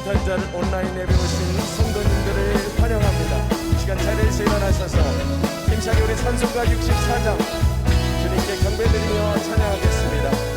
성탄절 온라인 예배 오신 성도님들을 환영합니다. 이 시간 자리에서 일어나셔서 힘차게 우리 찬송가 64장 주님께 경배드리며 찬양하겠습니다.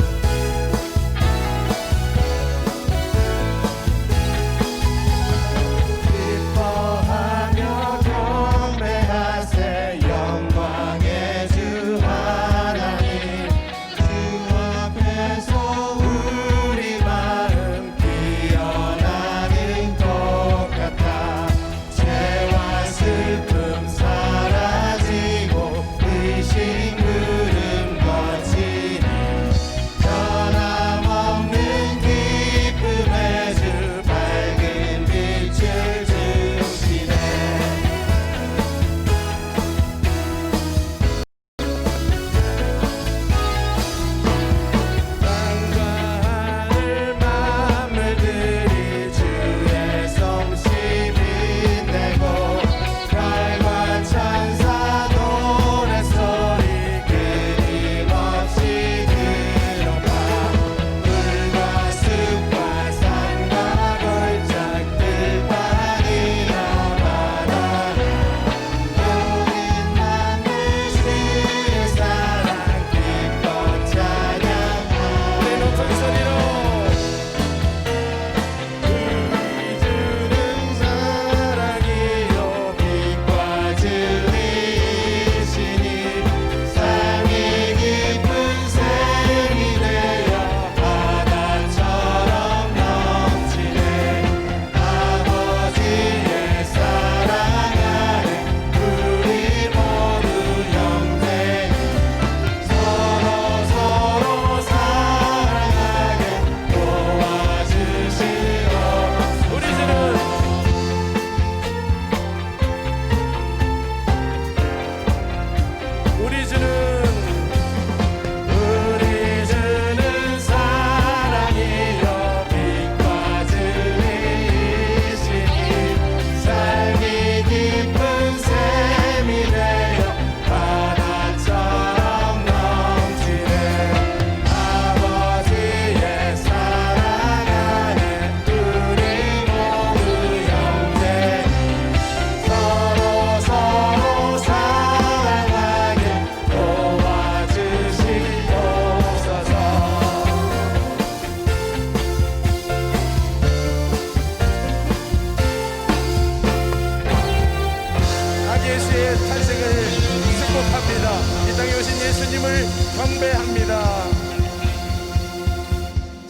경배합니다.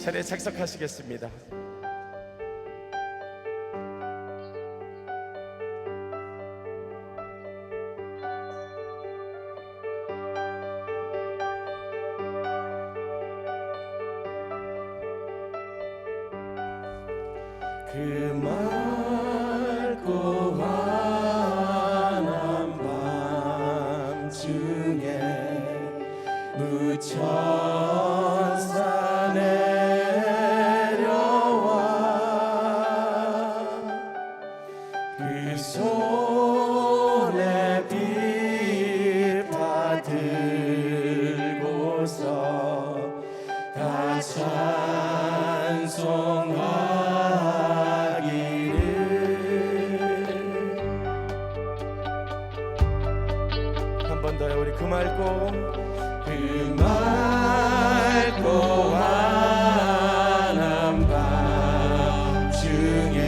자리에 착석하시겠습니다. 그 맑고 환한 밤중에 무천사 내려와 그 손에 빛 받들고서 다 찬송하기를. 한 번 더요. 우리 그 맑고 환한 밤중에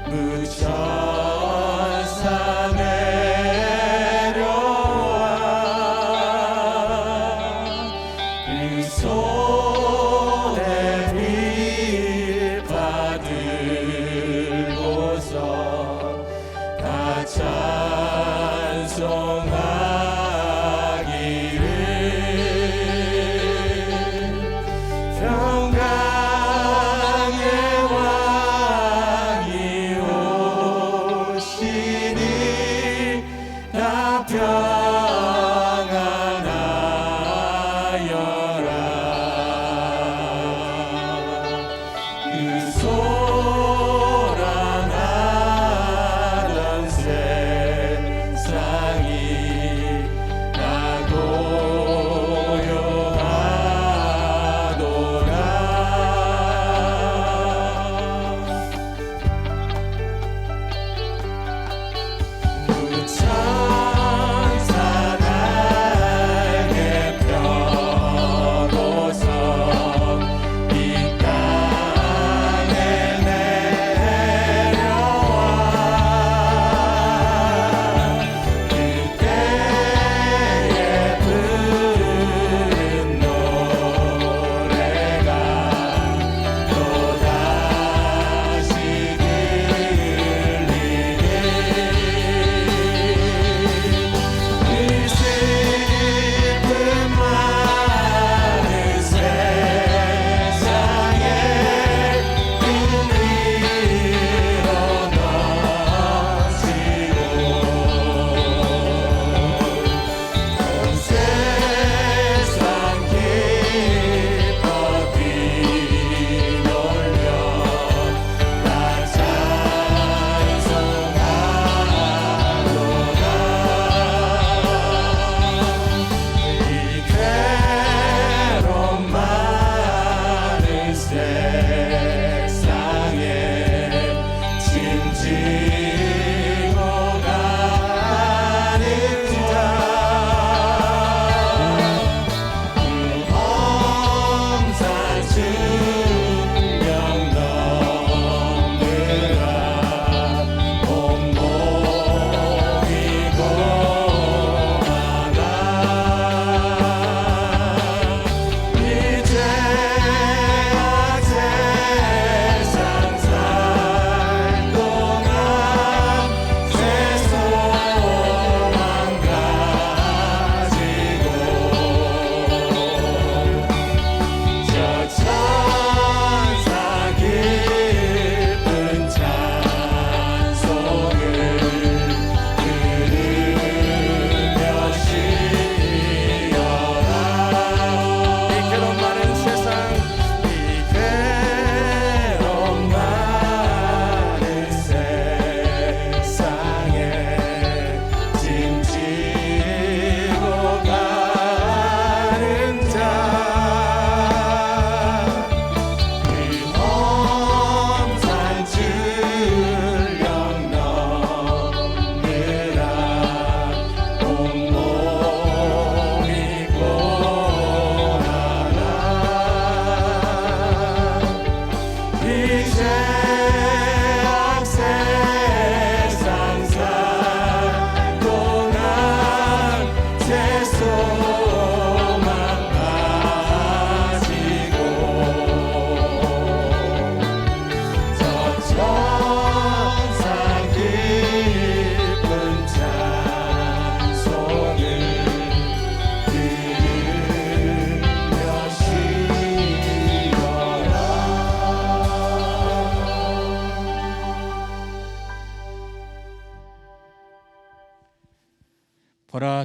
무천사 내려와 그 손에 빛 받들고서 다 찬송하기를.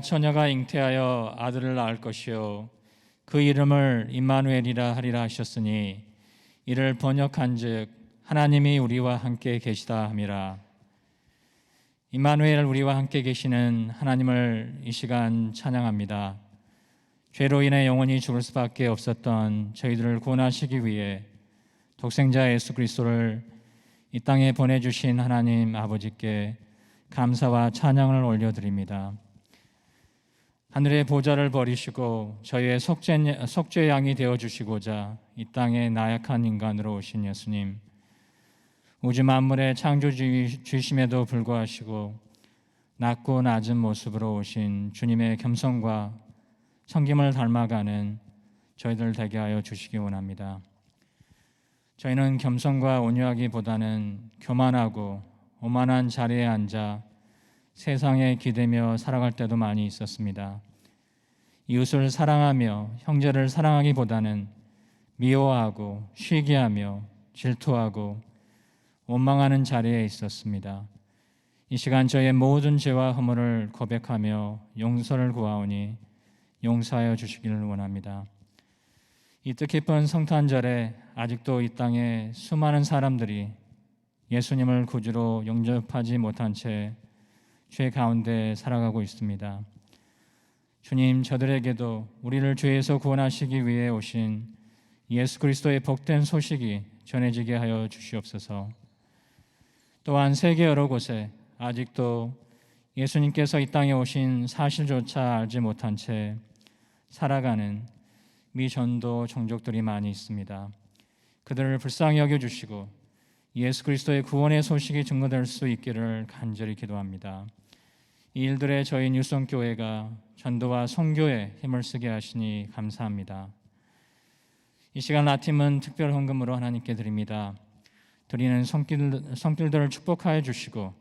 처녀가 잉태하여 아들을 낳을 것이요 그 이름을 임마누엘이라 하리라 하셨으니 이를 번역한즉 하나님이 우리와 함께 계시다 함이라. 임마누엘, 우리와 함께 계시는 하나님을 이 시간 찬양합니다. 죄로 인해 영원히 죽을 수밖에 없었던 저희들을 구원하시기 위해 독생자 예수 그리스도를 이 땅에 보내주신 하나님 아버지께 감사와 찬양을 올려드립니다. 하늘의 보좌를 버리시고 저희의 속죄 양이 되어주시고자 이 땅에 나약한 인간으로 오신 예수님, 우주 만물의 창조주이심에도 불구하시고 낮고 낮은 모습으로 오신 주님의 겸손과 성김을 닮아가는 저희들 되게 하여 주시기 원합니다. 저희는 겸손과 온유하기보다는 교만하고 오만한 자리에 앉아 세상에 기대며 살아갈 때도 많이 있었습니다. 이웃을 사랑하며 형제를 사랑하기보다는 미워하고 시기하며 질투하고 원망하는 자리에 있었습니다. 이 시간 저의 모든 죄와 허물을 고백하며 용서를 구하오니 용서하여 주시기를 원합니다. 이 뜻깊은 성탄절에 아직도 이 땅에 수많은 사람들이 예수님을 구주로 영접하지 못한 채 죄 가운데 살아가고 있습니다. 주님, 저들에게도 우리를 죄에서 구원하시기 위해 오신 예수 그리스도의 복된 소식이 전해지게 하여 주시옵소서. 또한 세계 여러 곳에 아직도 예수님께서 이 땅에 오신 사실조차 알지 못한 채 살아가는 미전도 종족들이 많이 있습니다. 그들을 불쌍히 여겨주시고 예수 그리스도의 구원의 소식이 증거될 수 있기를 간절히 기도합니다. 이 일들에 저희 뉴성교회가 전도와 선교에 힘을 쓰게 하시니 감사합니다. 이 시간 라팀은 특별 헌금으로 하나님께 드립니다. 드리는 손길들을 축복하여 주시고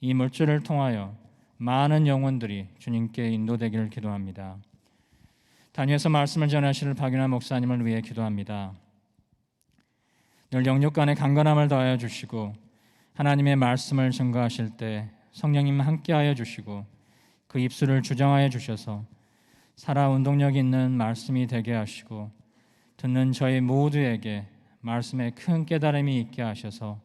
이 물질을 통하여 많은 영혼들이 주님께 인도되기를 기도합니다. 단위에서 말씀을 전하실 박윤아 목사님을 위해 기도합니다. 늘 영육간에 강건함을 더하여 주시고 하나님의 말씀을 증거하실 때 성령님 함께하여 주시고 그 입술을 주정하여 주셔서 살아 운동력 있는 말씀이 되게 하시고 듣는 저희 모두에게 말씀에 큰 깨달음이 있게 하셔서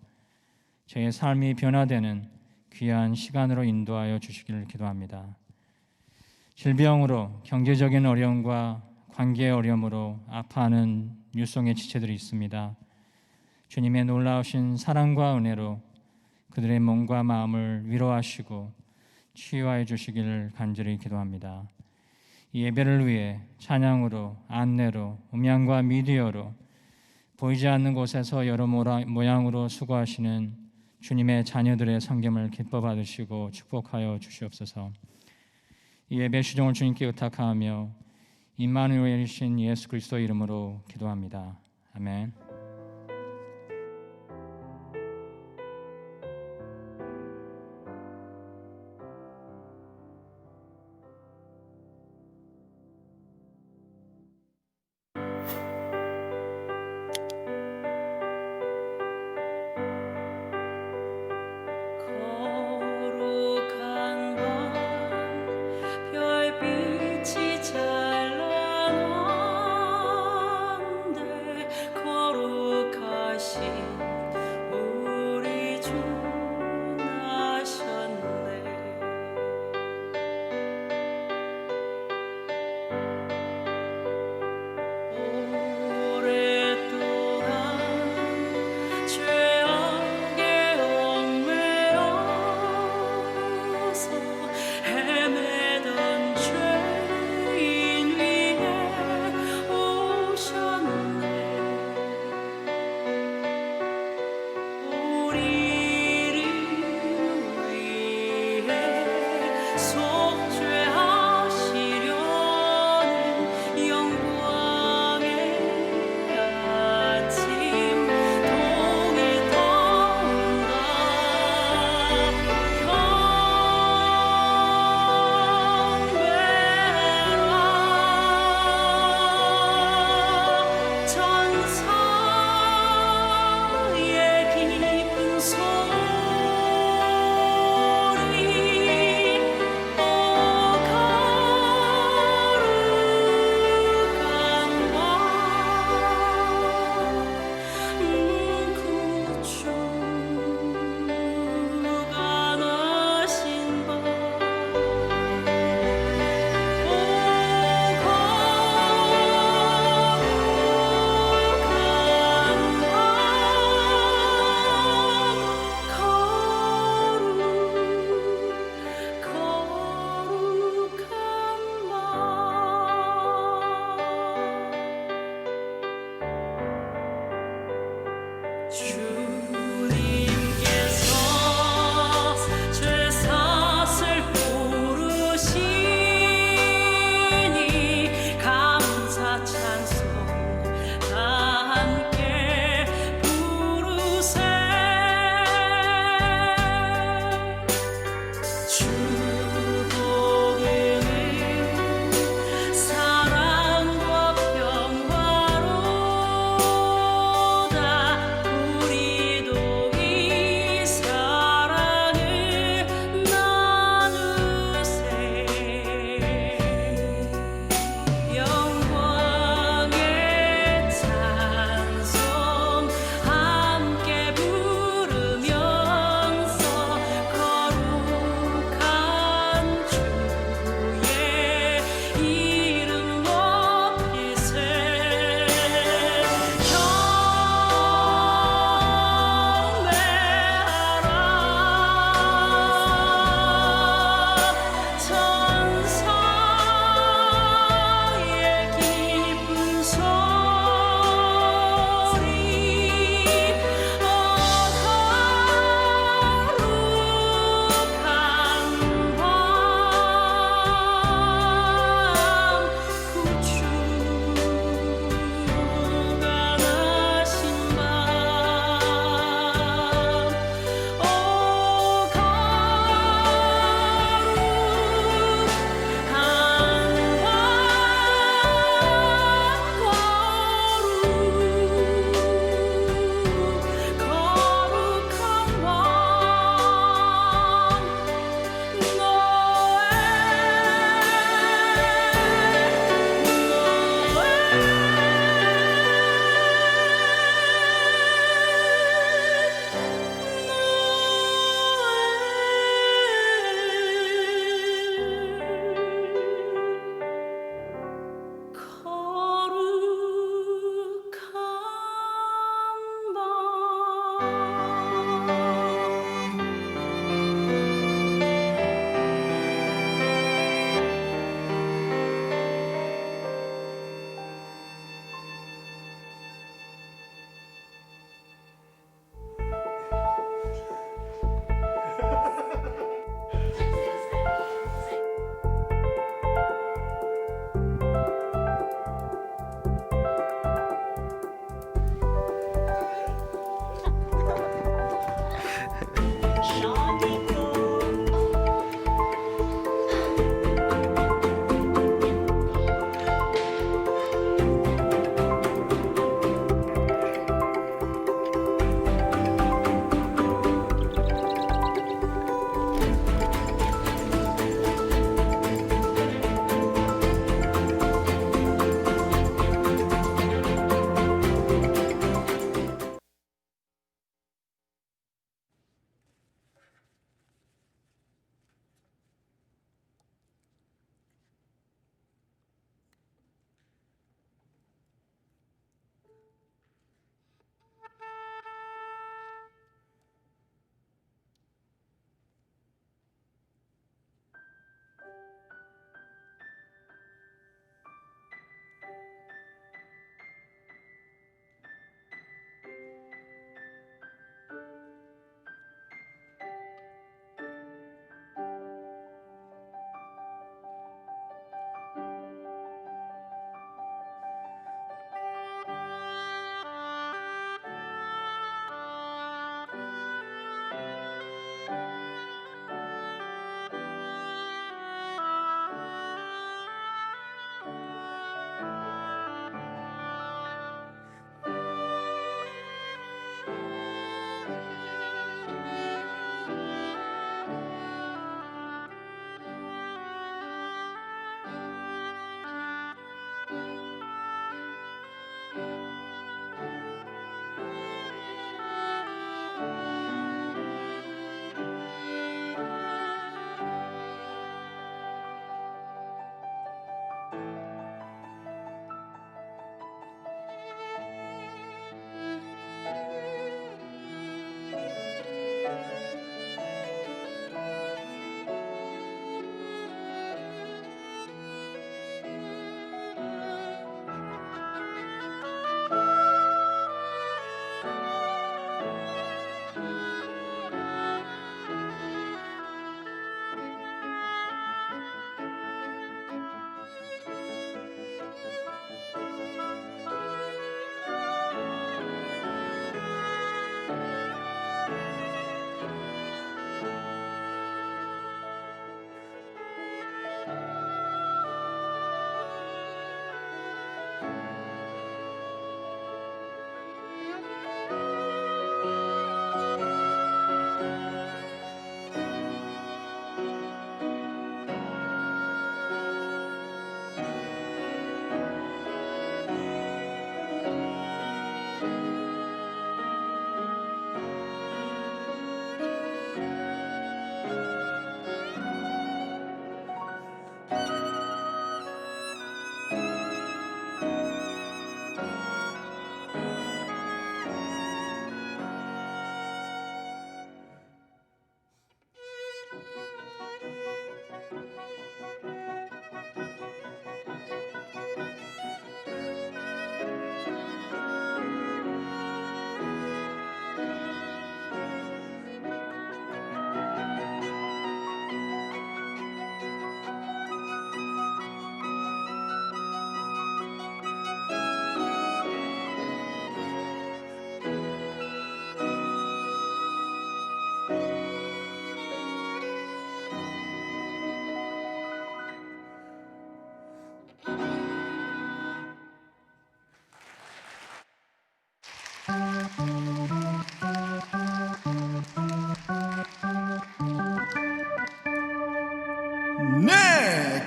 저의 삶이 변화되는 귀한 시간으로 인도하여 주시기를 기도합니다. 질병으로 경제적인 어려움과 관계의 어려움으로 아파하는 뉴송의 지체들이 있습니다. 주님의 놀라우신 사랑과 은혜로 그들의 몸과 마음을 위로하시고 치유하여 주시기를 간절히 기도합니다. 이 예배를 위해 찬양으로, 안내로, 음향과 미디어로 보이지 않는 곳에서 여러 모양으로 수고하시는 주님의 자녀들의 섬김을 기뻐 받으시고 축복하여 주시옵소서. 이 예배 시종을 주님께 의탁하며 임마누엘이신 예수 그리스도 이름으로 기도합니다. 아멘. 별빛이 찬란한데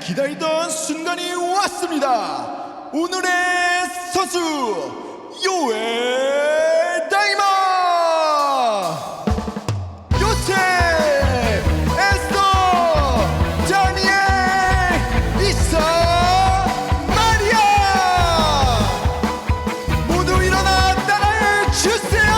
기다리던 순간이 왔습니다. 오늘의 선수 요엘 다이마, 요셉, 에스더, 다니엘, 이사, 마리아, 모두 일어나 따라해 주세요.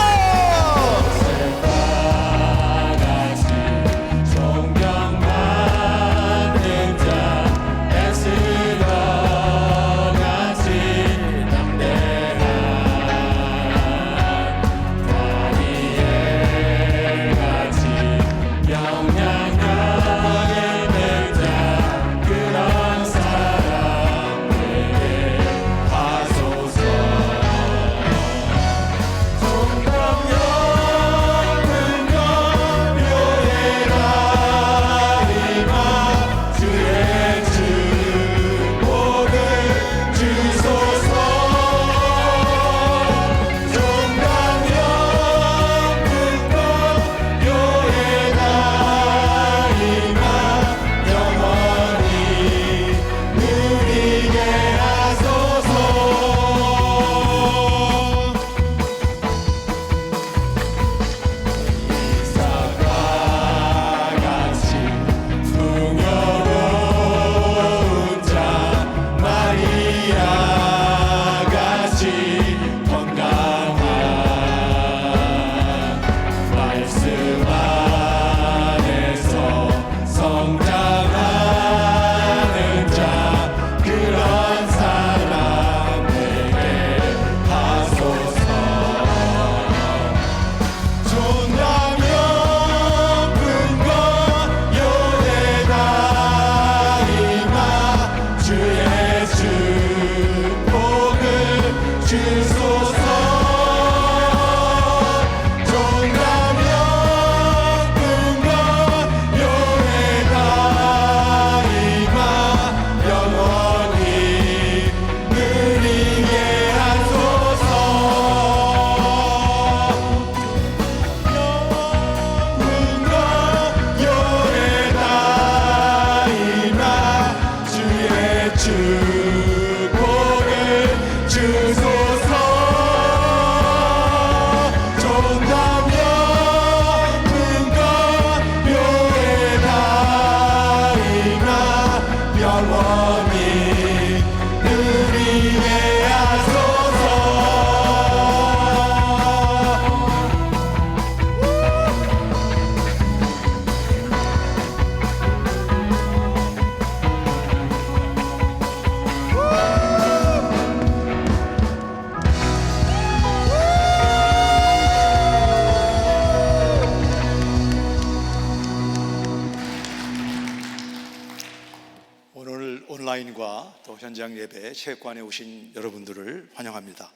오늘 온라인과 또 현장 예배 체육관에 오신 여러분들을 환영합니다.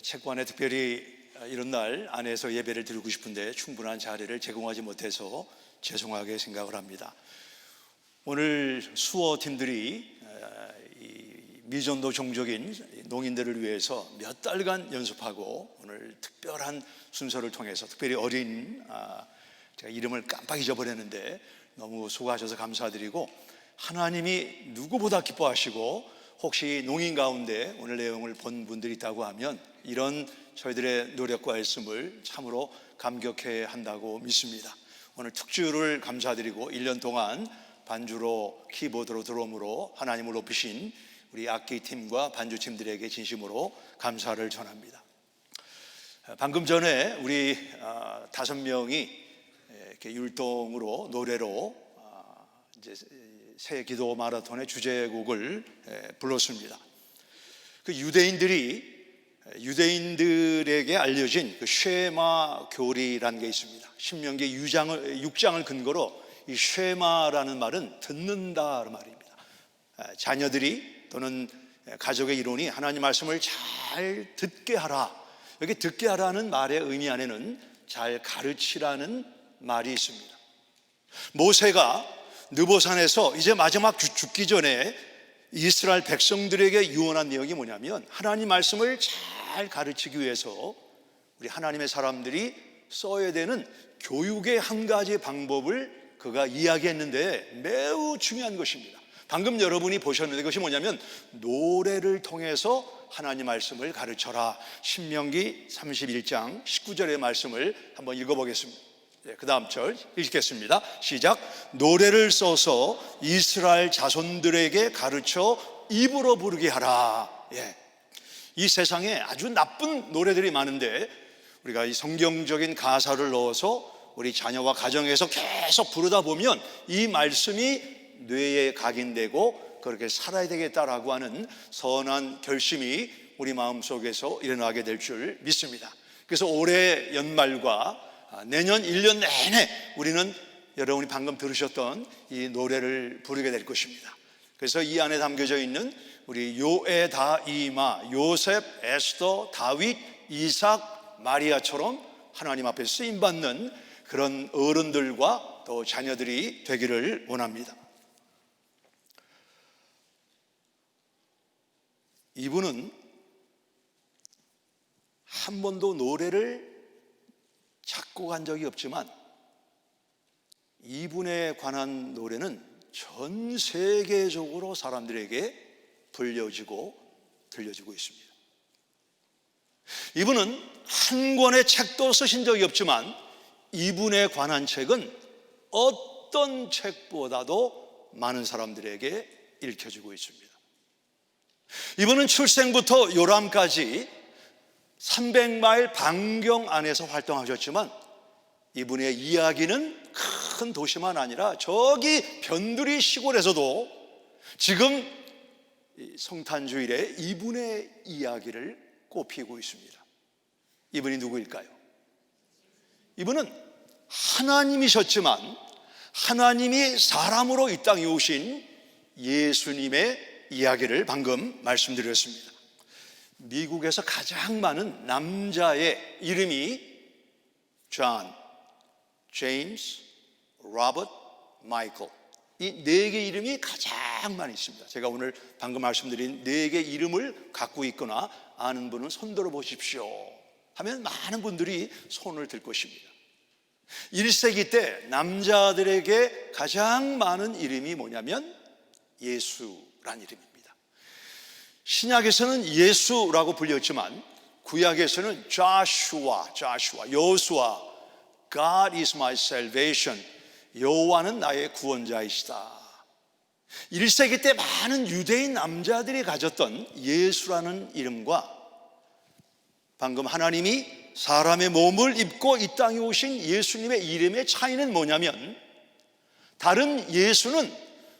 체육관에 특별히 이런 날 안에서 예배를 드리고 싶은데 충분한 자리를 제공하지 못해서 죄송하게 생각을 합니다. 오늘 수어팀들이 미전도 종족인 농인들을 위해서 몇 달간 연습하고 오늘 특별한 순서를 통해서 특별히 어린 제가 이름을 깜빡 잊어버렸는데 너무 수고하셔서 감사드리고, 하나님이 누구보다 기뻐하시고 혹시 농인 가운데 오늘 내용을 본 분들이 있다고 하면 이런 저희들의 노력과 애씀을 참으로 감격해 한다고 믿습니다. 오늘 특주를 감사드리고 1년 동안 반주로 키보드로 드럼으로 하나님을 높이신 우리 악기팀과 반주팀들에게 진심으로 감사를 전합니다. 방금 전에 우리 5명이 이렇게 율동으로 노래로 이제 새 기도 마라톤의 주제곡을 불렀습니다. 그 유대인들에게 알려진 그 쉐마 교리라는 게 있습니다. 신명기 6장을 근거로 이 쉐마라는 말은 듣는다는 말입니다. 자녀들이 또는 가족의 일원이 하나님 말씀을 잘 듣게 하라. 여기 듣게 하라는 말의 의미 안에는 잘 가르치라는 말이 있습니다. 모세가 느보산에서 이제 마지막 죽기 전에 이스라엘 백성들에게 유언한 내용이 뭐냐면, 하나님 말씀을 잘 가르치기 위해서 우리 하나님의 사람들이 써야 되는 교육의 한 가지 방법을 그가 이야기했는데 매우 중요한 것입니다. 방금 여러분이 보셨는데 그것이 뭐냐면 노래를 통해서 하나님 말씀을 가르쳐라. 신명기 31장 19절의 말씀을 한번 읽어보겠습니다. 그 다음 절 읽겠습니다. 시작. 노래를 써서 이스라엘 자손들에게 가르쳐 입으로 부르게 하라. 이 세상에 아주 나쁜 노래들이 많은데 우리가 이 성경적인 가사를 넣어서 우리 자녀와 가정에서 계속 부르다 보면 이 말씀이 뇌에 각인되고 그렇게 살아야 되겠다라고 하는 선한 결심이 우리 마음속에서 일어나게 될 줄 믿습니다. 그래서 올해 연말과 내년 1년 내내 우리는 여러분이 방금 들으셨던 이 노래를 부르게 될 것입니다. 그래서 이 안에 담겨져 있는 우리 요에다이마, 요셉, 에스더, 다윗, 이삭, 마리아처럼 하나님 앞에 쓰임받는 그런 어른들과 또 자녀들이 되기를 원합니다. 이분은 한 번도 노래를 작곡한 적이 없지만 이분에 관한 노래는 전 세계적으로 사람들에게 불려지고 들려지고 있습니다. 이분은 한 권의 책도 쓰신 적이 없지만 이분에 관한 책은 어떤 책보다도 많은 사람들에게 읽혀지고 있습니다. 이분은 출생부터 요람까지 300마일 반경 안에서 활동하셨지만 이분의 이야기는 큰 도시만 아니라 저기 변두리 시골에서도 지금 성탄주일에 이분의 이야기를 꼽히고 있습니다. 이분이 누구일까요? 이분은 하나님이셨지만 하나님이 사람으로 이 땅에 오신 예수님의 이야기를 방금 말씀드렸습니다. 미국에서 가장 많은 남자의 이름이 존, 제임스, 로버트, 마이클, 이 네 개 이름이 가장 많이 있습니다. 제가 오늘 방금 말씀드린 네 개 이름을 갖고 있거나 아는 분은 손 들어 보십시오 하면 많은 분들이 손을 들 것입니다. 1세기 때 남자들에게 가장 많은 이름이 뭐냐면 예수란 이름입니다. 신약에서는 예수라고 불렸지만 구약에서는 조슈아, 여호수아, God is my salvation, 여호와는 나의 구원자이시다. 1세기 때 많은 유대인 남자들이 가졌던 예수라는 이름과 방금 하나님이 사람의 몸을 입고 이 땅에 오신 예수님의 이름의 차이는 뭐냐면 다른 예수는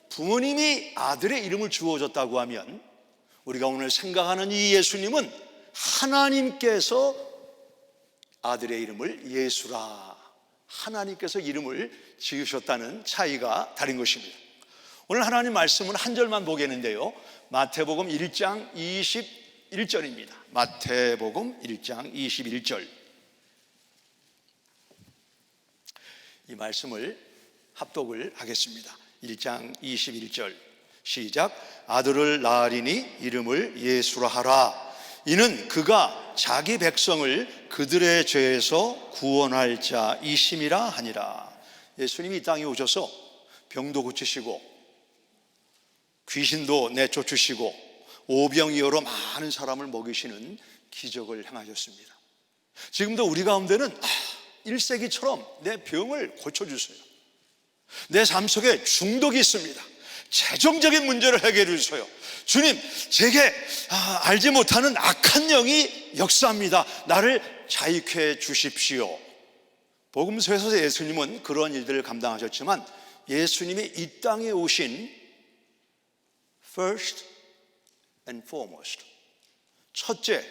부모님이 아들의 이름을 주어줬다고 하면 우리가 오늘 생각하는 이 예수님은 하나님께서 아들의 이름을 예수라, 하나님께서 이름을 지으셨다는 차이가 다른 것입니다. 오늘 하나님 말씀은 한 절만 보겠는데요, 마태복음 1장 21절입니다. 마태복음 1장 21절. 이 말씀을 합독을 하겠습니다. 1장 21절 시작. 아들을 낳으리니 이름을 예수라 하라. 이는 그가 자기 백성을 그들의 죄에서 구원할 자이심이라 하니라. 예수님이 이 땅에 오셔서 병도 고치시고 귀신도 내쫓으시고 오병이어로 많은 사람을 먹이시는 기적을 행하셨습니다. 지금도 우리 가운데는 1세기처럼 내 병을 고쳐주세요, 내 삶 속에 중독이 있습니다, 재정적인 문제를 해결해 주세요, 주님 제게 알지 못하는 악한 영이 역사합니다, 나를 자유케 주십시오. 복음서에서 예수님은 그런 일들을 감당하셨지만 예수님이 이 땅에 오신 first and foremost, 첫째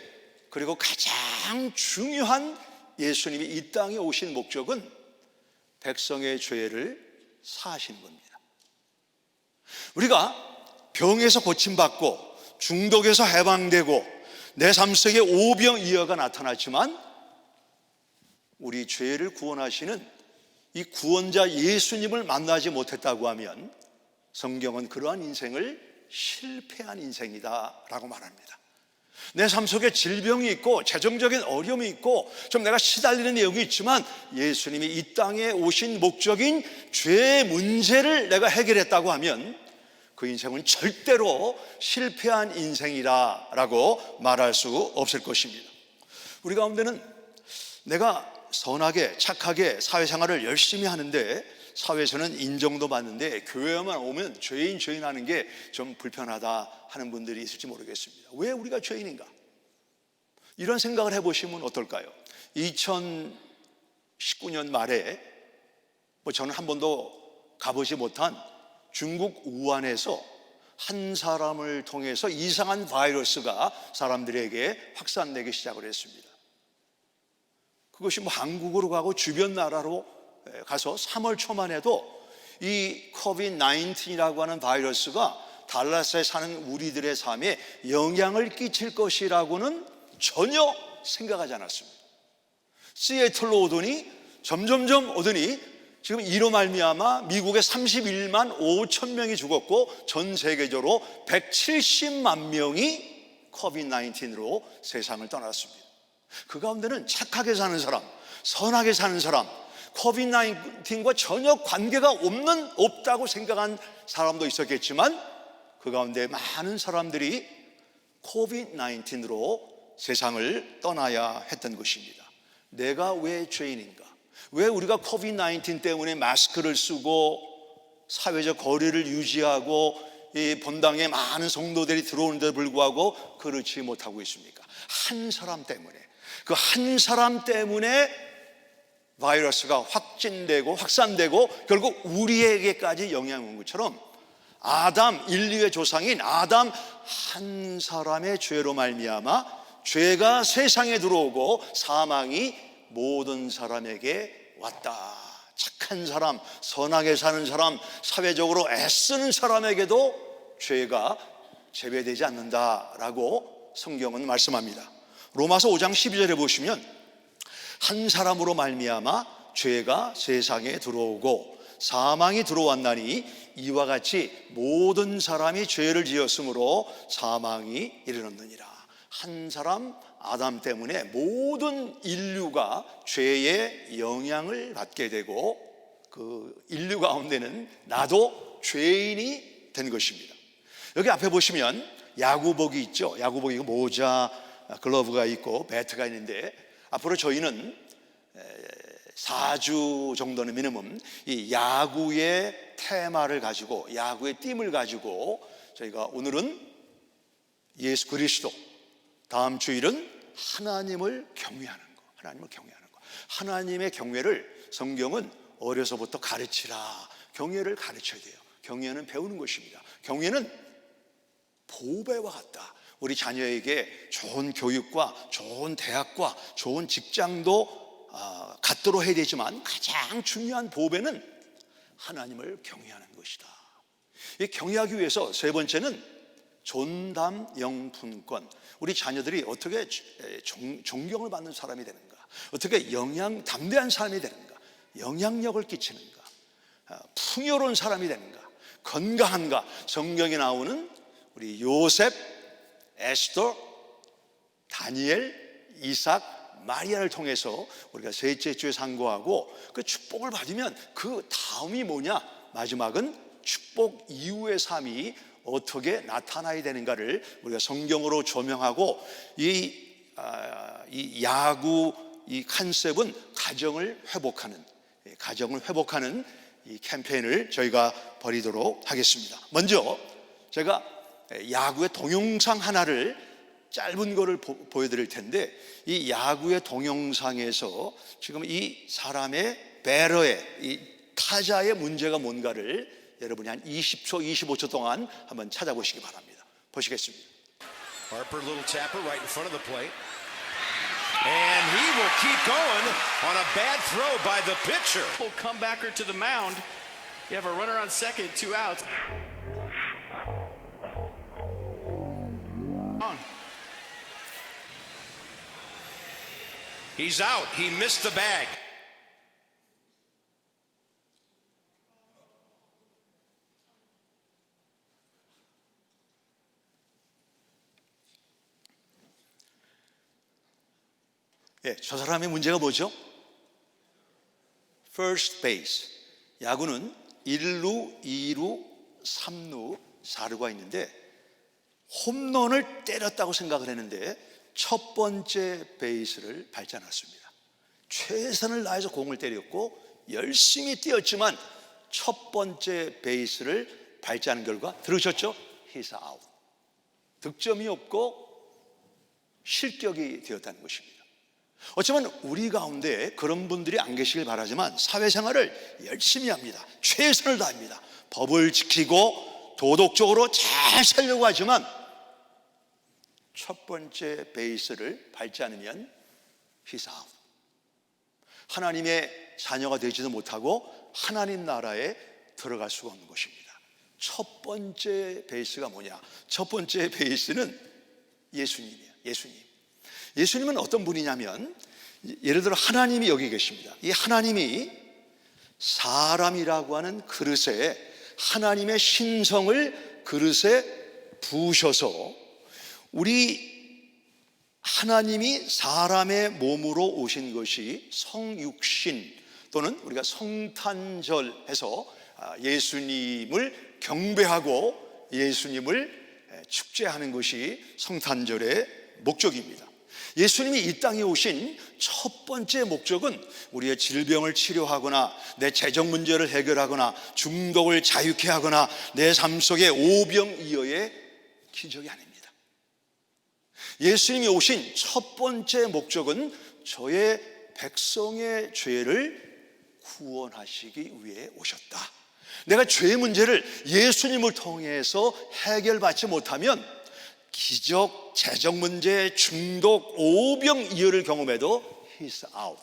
그리고 가장 중요한 예수님이 이 땅에 오신 목적은 백성의 죄를 사하시는 겁니다. 우리가 병에서 고침받고 중독에서 해방되고 내 삶 속에 오병이어가 나타났지만 우리 죄를 구원하시는 이 구원자 예수님을 만나지 못했다고 하면 성경은 그러한 인생을 실패한 인생이다라고 말합니다. 내 삶 속에 질병이 있고 재정적인 어려움이 있고 좀 내가 시달리는 내용이 있지만 예수님이 이 땅에 오신 목적인 죄의 문제를 내가 해결했다고 하면 그 인생은 절대로 실패한 인생이라고 말할 수 없을 것입니다. 우리 가운데는 내가 선하게 착하게 사회생활을 열심히 하는데 사회에서는 인정도 받는데 교회만 오면 죄인 하는 게 좀 불편하다 하는 분들이 있을지 모르겠습니다. 왜 우리가 죄인인가? 이런 생각을 해보시면 어떨까요? 2019년 말에 저는 한 번도 가보지 못한 중국 우한에서 한 사람을 통해서 이상한 바이러스가 사람들에게 확산되기 시작을 했습니다. 그것이 한국으로 가고 주변 나라로 가서 3월 초만 해도 이 COVID-19이라고 하는 바이러스가 달라스에 사는 우리들의 삶에 영향을 끼칠 것이라고는 전혀 생각하지 않았습니다. 시애틀로 오더니 점점점 오더니 지금 이로 말미암아 미국에 31만 5천 명이 죽었고 전 세계적으로 170만 명이 COVID-19으로 세상을 떠났습니다. 그 가운데는 착하게 사는 사람, 선하게 사는 사람, COVID-19과 전혀 관계가 없다고 생각한 사람도 있었겠지만 그 가운데 많은 사람들이 COVID-19으로 세상을 떠나야 했던 것입니다. 내가 왜 죄인인가? 왜 우리가 COVID-19 때문에 마스크를 쓰고 사회적 거리를 유지하고 이 본당에 많은 성도들이 들어오는데도 불구하고 그렇지 못하고 있습니까? 한 사람 때문에, 그 한 사람 때문에 바이러스가 확진되고 확산되고 결국 우리에게까지 영향이 온 것처럼 인류의 조상인 아담 한 사람의 죄로 말미암아 죄가 세상에 들어오고 사망이 모든 사람에게 왔다. 착한 사람, 선하게 사는 사람, 사회적으로 애쓰는 사람에게도 죄가 제외되지 않는다라고 성경은 말씀합니다. 로마서 5장 12절에 보시면 한 사람으로 말미암아 죄가 세상에 들어오고 사망이 들어왔나니 이와 같이 모든 사람이 죄를 지었으므로 사망이 이르렀느니라. 한 사람 아담 때문에 모든 인류가 죄의 영향을 받게 되고 그 인류 가운데는 나도 죄인이 된 것입니다. 여기 앞에 보시면 야구복이 있죠. 야구복이 모자, 글러브가 있고 배트가 있는데 앞으로 저희는 4주 정도는 미니멈 이 야구의 테마를 가지고 야구의 띠을 가지고 저희가 오늘은 예수 그리스도, 다음 주일은 하나님을 경외하는 거, 하나님을 경외하는 거. 하나님의 경외를 성경은 어려서부터 가르치라. 경외를 가르쳐야 돼요. 경외는 배우는 것입니다. 경외는 보배와 같다. 우리 자녀에게 좋은 교육과 좋은 대학과 좋은 직장도 갖도록 해야 되지만 가장 중요한 보배는 하나님을 경외하는 것이다. 이 경외하기 위해서 세 번째는 존담영분권. 우리 자녀들이 어떻게 존경을 받는 사람이 되는가, 어떻게 담대한 사람이 되는가, 영향력을 끼치는가, 풍요로운 사람이 되는가, 건강한가. 성경에 나오는 우리 요셉, 에스더, 다니엘, 이삭, 마리아를 통해서 우리가 셋째 주에 상고하고 그 축복을 받으면 그 다음이 뭐냐? 마지막은 축복 이후의 삶이 어떻게 나타나야 되는가를 우리가 성경으로 조명하고 이 야구 이 컨셉은 가정을 회복하는 이 캠페인을 저희가 벌이도록 하겠습니다. 먼저 제가 야구의 동영상 하나를 짧은 거를 보여드릴 텐데 이 야구의 동영상에서 지금 이 사람의 배러의 이 타자의 문제가 뭔가를 여러분이 한 20초, 25초 동안 한번 찾아보시기 바랍니다. 보시겠습니다. Harper, little tapper right in front of the plate. And he will keep going on a bad throw by the pitcher. Comebacker to the mound. You have a runner on second, 2 outs. On. He's out. He missed the bag. 저 사람의 문제가 뭐죠? First base. 야구는 1루, 2루, 3루 사르가 있는데 홈런을 때렸다고 생각을 했는데 첫 번째 베이스를 밟지 않았습니다. 최선을 다해서 공을 때렸고 열심히 뛰었지만 첫 번째 베이스를 밟지 않은 결과 들으셨죠? He's out. 득점이 없고 실격이 되었다는 것입니다. 어쩌면 우리 가운데 그런 분들이 안 계시길 바라지만 사회생활을 열심히 합니다. 최선을 다합니다. 법을 지키고 도덕적으로 잘 살려고 하지만 첫 번째 베이스를 밟지 않으면 He's out. 하나님의 자녀가 되지도 못하고 하나님 나라에 들어갈 수가 없는 것입니다. 첫 번째 베이스가 뭐냐? 첫 번째 베이스는 예수님이에요. 예수님은 어떤 분이냐면, 예를 들어 하나님이 여기 계십니다. 이 하나님이 사람이라고 하는 그릇에 하나님의 신성을 그릇에 부으셔서 우리 하나님이 사람의 몸으로 오신 것이 성육신 또는 우리가 성탄절 해서 예수님을 경배하고 예수님을 축제하는 것이 성탄절의 목적입니다. 예수님이 이 땅에 오신 첫 번째 목적은 우리의 질병을 치료하거나 내 재정 문제를 해결하거나 중독을 자유케 하거나 내 삶 속에 오병이어의 기적이 아닙니다. 예수님이 오신 첫 번째 목적은 저의 백성의 죄를 구원하시기 위해 오셨다. 내가 죄의 문제를 예수님을 통해서 해결받지 못하면 기적, 재정 문제, 중독, 오병이어를 경험해도 He's out.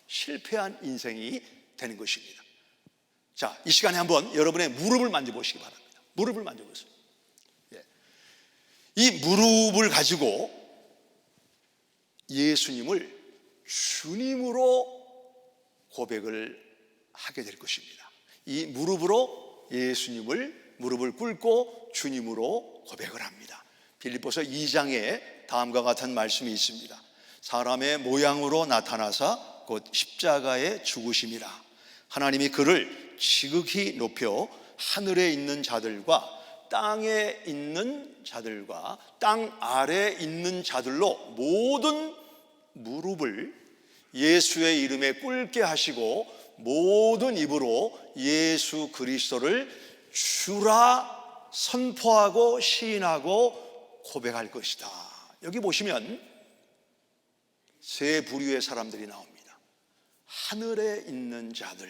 실패한 인생이 되는 것입니다. 자, 이 시간에 한번 여러분의 무릎을 만져보시기 바랍니다. 무릎을 만져보세요. 이 무릎을 가지고 예수님을 주님으로 고백을 하게 될 것입니다. 이 무릎으로 예수님을 무릎을 꿇고 주님으로 고백을 합니다. 빌립보서 2장에 다음과 같은 말씀이 있습니다. 사람의 모양으로 나타나사 곧 십자가에 죽으심이라. 하나님이 그를 지극히 높여 하늘에 있는 자들과 땅에 있는 자들과 땅 아래에 있는 자들로 모든 무릎을 예수의 이름에 꿇게 하시고 모든 입으로 예수 그리스도를 주라 선포하고 시인하고 고백할 것이다. 여기 보시면 세 부류의 사람들이 나옵니다. 하늘에 있는 자들,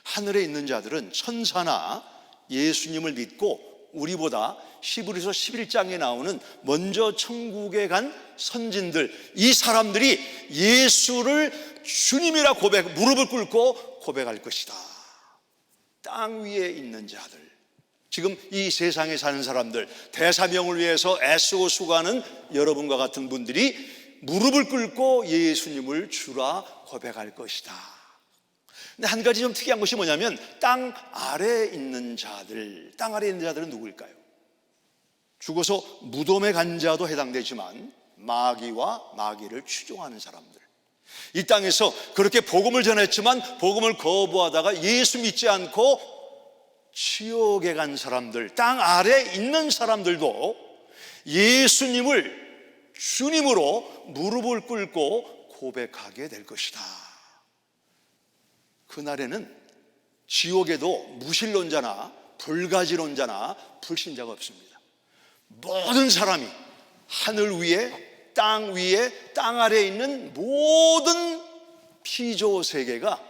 하늘에 있는 자들은 천사나 예수님을 믿고 우리보다 히브리서 11장에 나오는 먼저 천국에 간 선진들, 이 사람들이 예수를 주님이라 무릎을 꿇고 고백할 것이다. 땅 위에 있는 자들, 지금 이 세상에 사는 사람들, 대사명을 위해서 애쓰고 수고하는 여러분과 같은 분들이 무릎을 꿇고 예수님을 주라 고백할 것이다. 근데 한 가지 좀 특이한 것이 뭐냐면 땅 아래에 있는 자들, 땅 아래에 있는 자들은 누구일까요? 죽어서 무덤에 간 자도 해당되지만 마귀와 마귀를 추종하는 사람들, 이 땅에서 그렇게 복음을 전했지만 복음을 거부하다가 예수 믿지 않고 지옥에 간 사람들, 땅 아래에 있는 사람들도 예수님을 주님으로 무릎을 꿇고 고백하게 될 것이다. 그날에는 지옥에도 무신론자나 불가지론자나 불신자가 없습니다. 모든 사람이 하늘 위에 땅 아래에 있는 모든 피조 세계가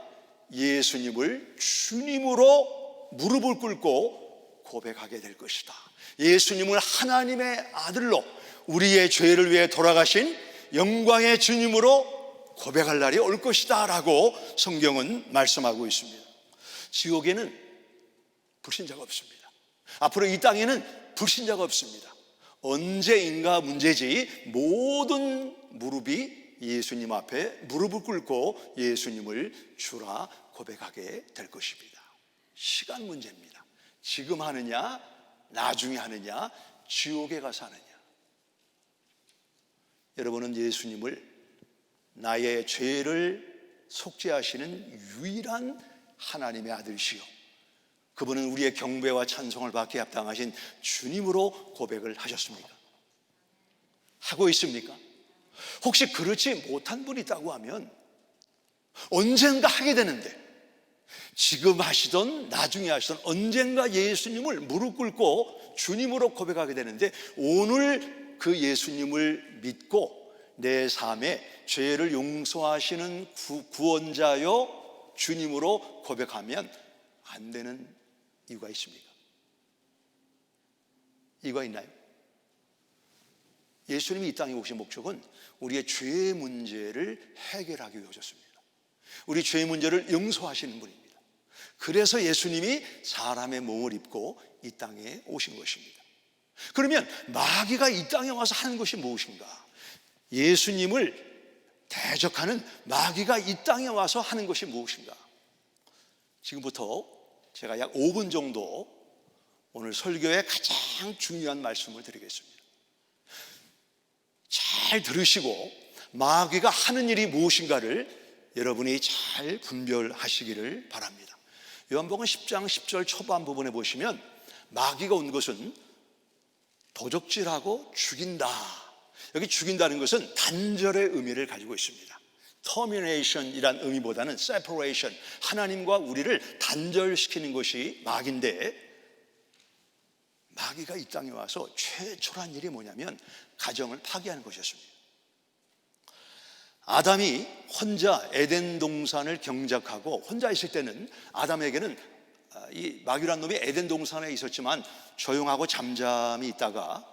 예수님을 주님으로 무릎을 꿇고 고백하게 될 것이다. 예수님을 하나님의 아들로 우리의 죄를 위해 돌아가신 영광의 주님으로 고백할 날이 올 것이다 라고 성경은 말씀하고 있습니다. 지옥에는 불신자가 없습니다. 앞으로 이 땅에는 불신자가 없습니다. 언제인가 문제지 모든 무릎이 예수님 앞에 무릎을 꿇고 예수님을 주라 고백하게 될 것입니다. 시간 문제입니다. 지금 하느냐, 나중에 하느냐, 지옥에 가서 하느냐. 여러분은 예수님을 나의 죄를 속죄하시는 유일한 하나님의 아들이시요 그분은 우리의 경배와 찬송을 받기에 합당하신 주님으로 고백을 하셨습니까? 하고 있습니까? 혹시 그렇지 못한 분이 있다고 하면 언젠가 하게 되는데, 지금 하시던 나중에 하시던 언젠가 예수님을 무릎 꿇고 주님으로 고백하게 되는데, 오늘 그 예수님을 믿고 내 삶에 죄를 용서하시는 구원자여 주님으로 고백하면 안 되는 이유가 있습니까? 이유가 있나요? 예수님이 이 땅에 오신 목적은 우리의 죄 문제를 해결하기 위해 오셨습니다. 우리 죄 문제를 용서하시는 분입니다. 그래서 예수님이 사람의 몸을 입고 이 땅에 오신 것입니다. 그러면 마귀가 이 땅에 와서 하는 것이 무엇인가? 예수님을 대적하는 마귀가 이 땅에 와서 하는 것이 무엇인가? 지금부터 제가 약 5분 정도 오늘 설교의 가장 중요한 말씀을 드리겠습니다. 잘 들으시고 마귀가 하는 일이 무엇인가를 여러분이 잘 분별하시기를 바랍니다. 요한복음 10장 10절 초반 부분에 보시면 마귀가 온 것은 도적질하고 죽인다. 여기 죽인다는 것은 단절의 의미를 가지고 있습니다. termination이란 의미보다는 separation, 하나님과 우리를 단절시키는 것이 마귀인데, 마귀가 이 땅에 와서 최초란 일이 뭐냐면 가정을 파괴하는 것이었습니다. 아담이 혼자 에덴 동산을 경작하고 혼자 있을 때는 아담에게는 이 마귀란 놈이 에덴 동산에 있었지만 조용하고 잠잠히 있다가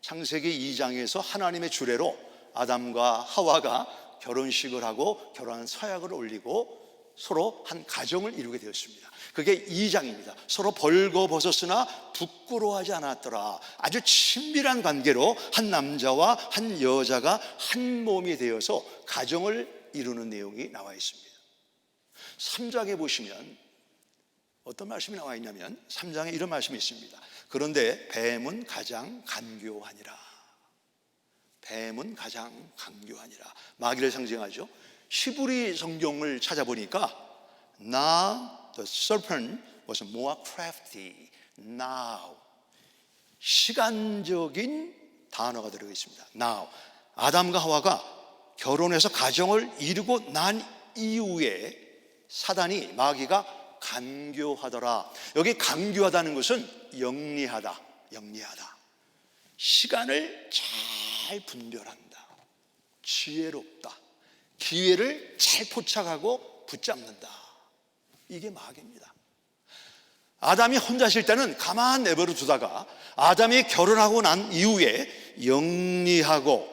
창세기 2장에서 하나님의 주례로 아담과 하와가 결혼식을 하고 결혼한 서약을 올리고 서로 한 가정을 이루게 되었습니다. 그게 2장입니다. 서로 벌거벗었으나 부끄러워하지 않았더라. 아주 친밀한 관계로 한 남자와 한 여자가 한 몸이 되어서 가정을 이루는 내용이 나와 있습니다. 3장에 보시면 어떤 말씀이 나와 있냐면 3장에 이런 말씀이 있습니다. 그런데 뱀은 가장 간교하니라. 뱀은 가장 간교하니라. 마귀를 상징하죠. 히브리 성경을 찾아보니까 Now the serpent was more crafty. Now, 시간적인 단어가 들어가 있습니다. Now, 아담과 하와가 결혼해서 가정을 이루고 난 이후에 사단이, 마귀가 간교하더라. 여기 간교하다는 것은 영리하다, 영리하다. 시간을 잘 분별한다, 지혜롭다, 기회를 잘 포착하고 붙잡는다. 이게 마귀입니다. 아담이 혼자 있을 때는 가만 내버려 두다가 아담이 결혼하고 난 이후에 영리하고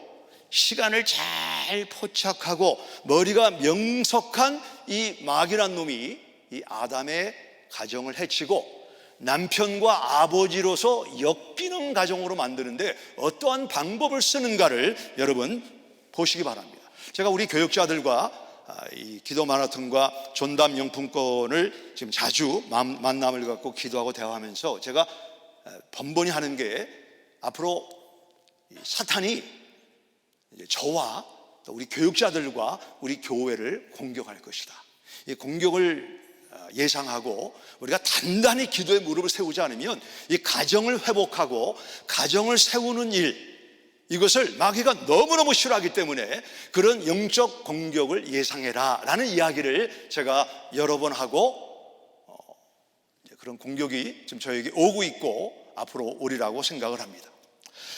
시간을 잘 포착하고 머리가 명석한 이 마귀란 놈이 이 아담의 가정을 해치고 남편과 아버지로서 역기능 가정으로 만드는데 어떠한 방법을 쓰는가를 여러분 보시기 바랍니다. 제가 우리 교육자들과 이 기도 마라톤과 전담 용품권을 지금 자주 만남을 갖고 기도하고 대화하면서 제가 번번이 하는 게, 앞으로 사탄이 저와 우리 교육자들과 우리 교회를 공격할 것이다. 이 공격을 예상하고 우리가 단단히 기도의 무릎을 세우지 않으면 이 가정을 회복하고 가정을 세우는 일, 이것을 마귀가 너무너무 싫어하기 때문에 그런 영적 공격을 예상해라 라는 이야기를 제가 여러 번 하고, 그런 공격이 지금 저에게 오고 있고 앞으로 오리라고 생각을 합니다.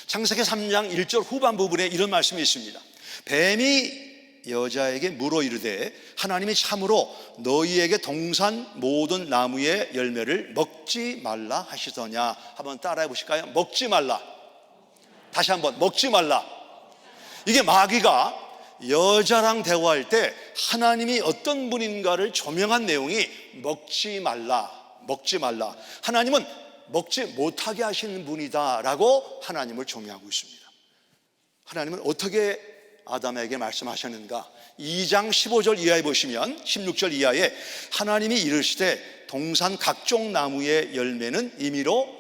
창세기 3장 1절 후반 부분에 이런 말씀이 있습니다. 뱀이 여자에게 물어 이르되 하나님이 참으로 너희에게 동산 모든 나무의 열매를 먹지 말라 하시더냐. 한번 따라해 보실까요? 먹지 말라. 다시 한번, 먹지 말라. 이게 마귀가 여자랑 대화할 때 하나님이 어떤 분인가를 조명한 내용이 먹지 말라, 먹지 말라. 하나님은 먹지 못하게 하시는 분이다 라고 하나님을 조명하고 있습니다. 하나님은 어떻게 아담에게 말씀하셨는가? 2장 15절 이하에 보시면 16절 이하에 하나님이 이르시되 동산 각종 나무의 열매는 임의로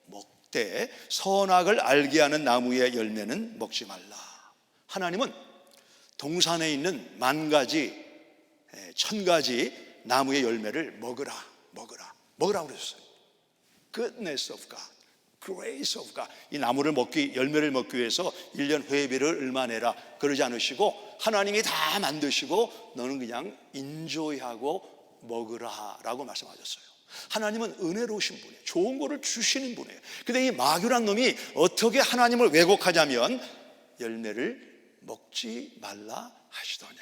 먹되 선악을 알게 하는 나무의 열매는 먹지 말라. 하나님은 동산에 있는 10,000가지, 1,000가지 나무의 열매를 먹으라, 먹으라. 먹으라고 그랬어요. Goodness of God, Grace of God. 이 나무를 열매를 먹기 위해서 1년 회비를 얼마 내라 그러지 않으시고 하나님이 다 만드시고 너는 그냥 인조이하고 먹으라 라고 말씀하셨어요. 하나님은 은혜로우신 분이에요. 좋은 거를 주시는 분이에요. 근데 이 마귀란 놈이 어떻게 하나님을 왜곡하냐면 열매를 먹지 말라 하시더냐.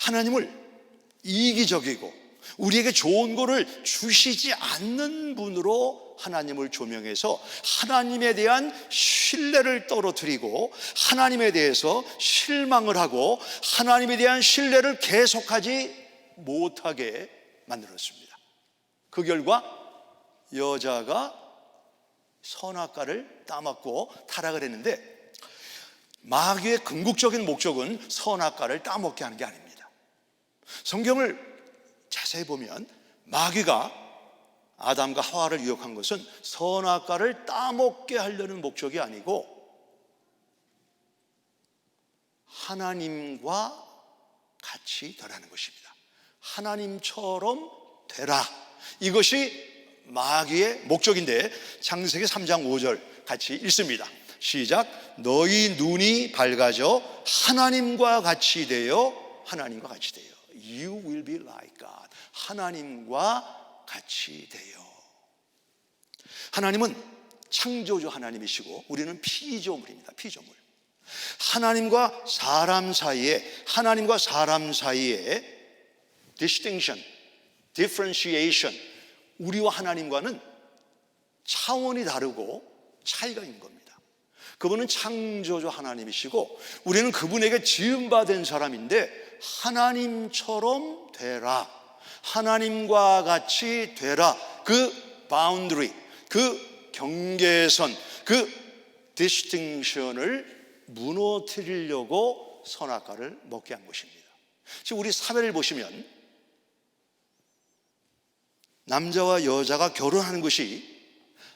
하나님을 이기적이고 우리에게 좋은 거를 주시지 않는 분으로 하나님을 조명해서 하나님에 대한 신뢰를 떨어뜨리고 하나님에 대해서 실망을 하고 하나님에 대한 신뢰를 계속하지 못하게 만들었습니다. 그 결과 여자가 선악과를 따먹고 타락을 했는데 마귀의 궁극적인 목적은 선악과를 따먹게 하는 게 아닙니다. 성경을 자세히 보면 마귀가 아담과 하와를 유혹한 것은 선악과를 따먹게 하려는 목적이 아니고 하나님과 같이 되라는 것입니다. 하나님처럼 되라. 이것이 마귀의 목적인데 창세기 3장 5절 같이 읽습니다. 시작. 너희 눈이 밝아져 하나님과 같이 되어 하나님과 같이 되어 You will be like God. 하나님과 같이 되어. 하나님은 창조주 하나님이시고 우리는 피조물입니다. 피조물. 하나님과 사람 사이에 distinction, differentiation, 우리와 하나님과는 차원이 다르고 차이가 있는 겁니다. 그분은 창조주 하나님이시고 우리는 그분에게 지음받은 사람인데 하나님처럼 되라, 하나님과 같이 되라. 그 boundary, 그 경계선, 그 distinction을 무너뜨리려고 선악과를 먹게 한 것입니다. 지금 우리 사회를 보시면 남자와 여자가 결혼하는 것이,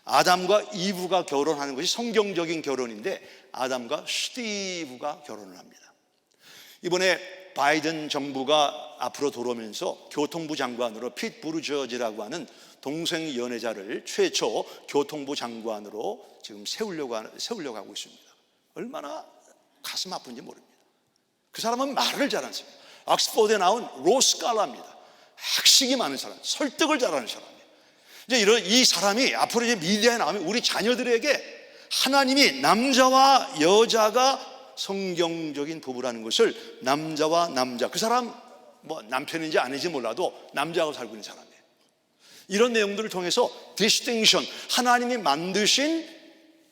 아담과 이브가 결혼하는 것이 성경적인 결혼인데 아담과 스티브가 결혼을 합니다. 이번에 바이든 정부가 앞으로 들어오면서 교통부 장관으로 핏 부르저지라고 하는 동생 연애자를 최초 교통부 장관으로 지금 세우려고 하고 있습니다. 얼마나 가슴 아픈지 모릅니다. 그 사람은 말을 잘하는 사람, 옥스퍼드에 나온 로스칼라입니다. 학식이 많은 사람, 설득을 잘하는 사람이에요. 이제 이 사람이 앞으로 이제 미디어에 나오면 우리 자녀들에게 하나님이 남자와 여자가 성경적인 부부라는 것을, 남자와 남자, 그 사람 뭐 남편인지 아닌지 몰라도 남자하고 살고 있는 사람이에요. 이런 내용들을 통해서 디스팅션, 하나님이 만드신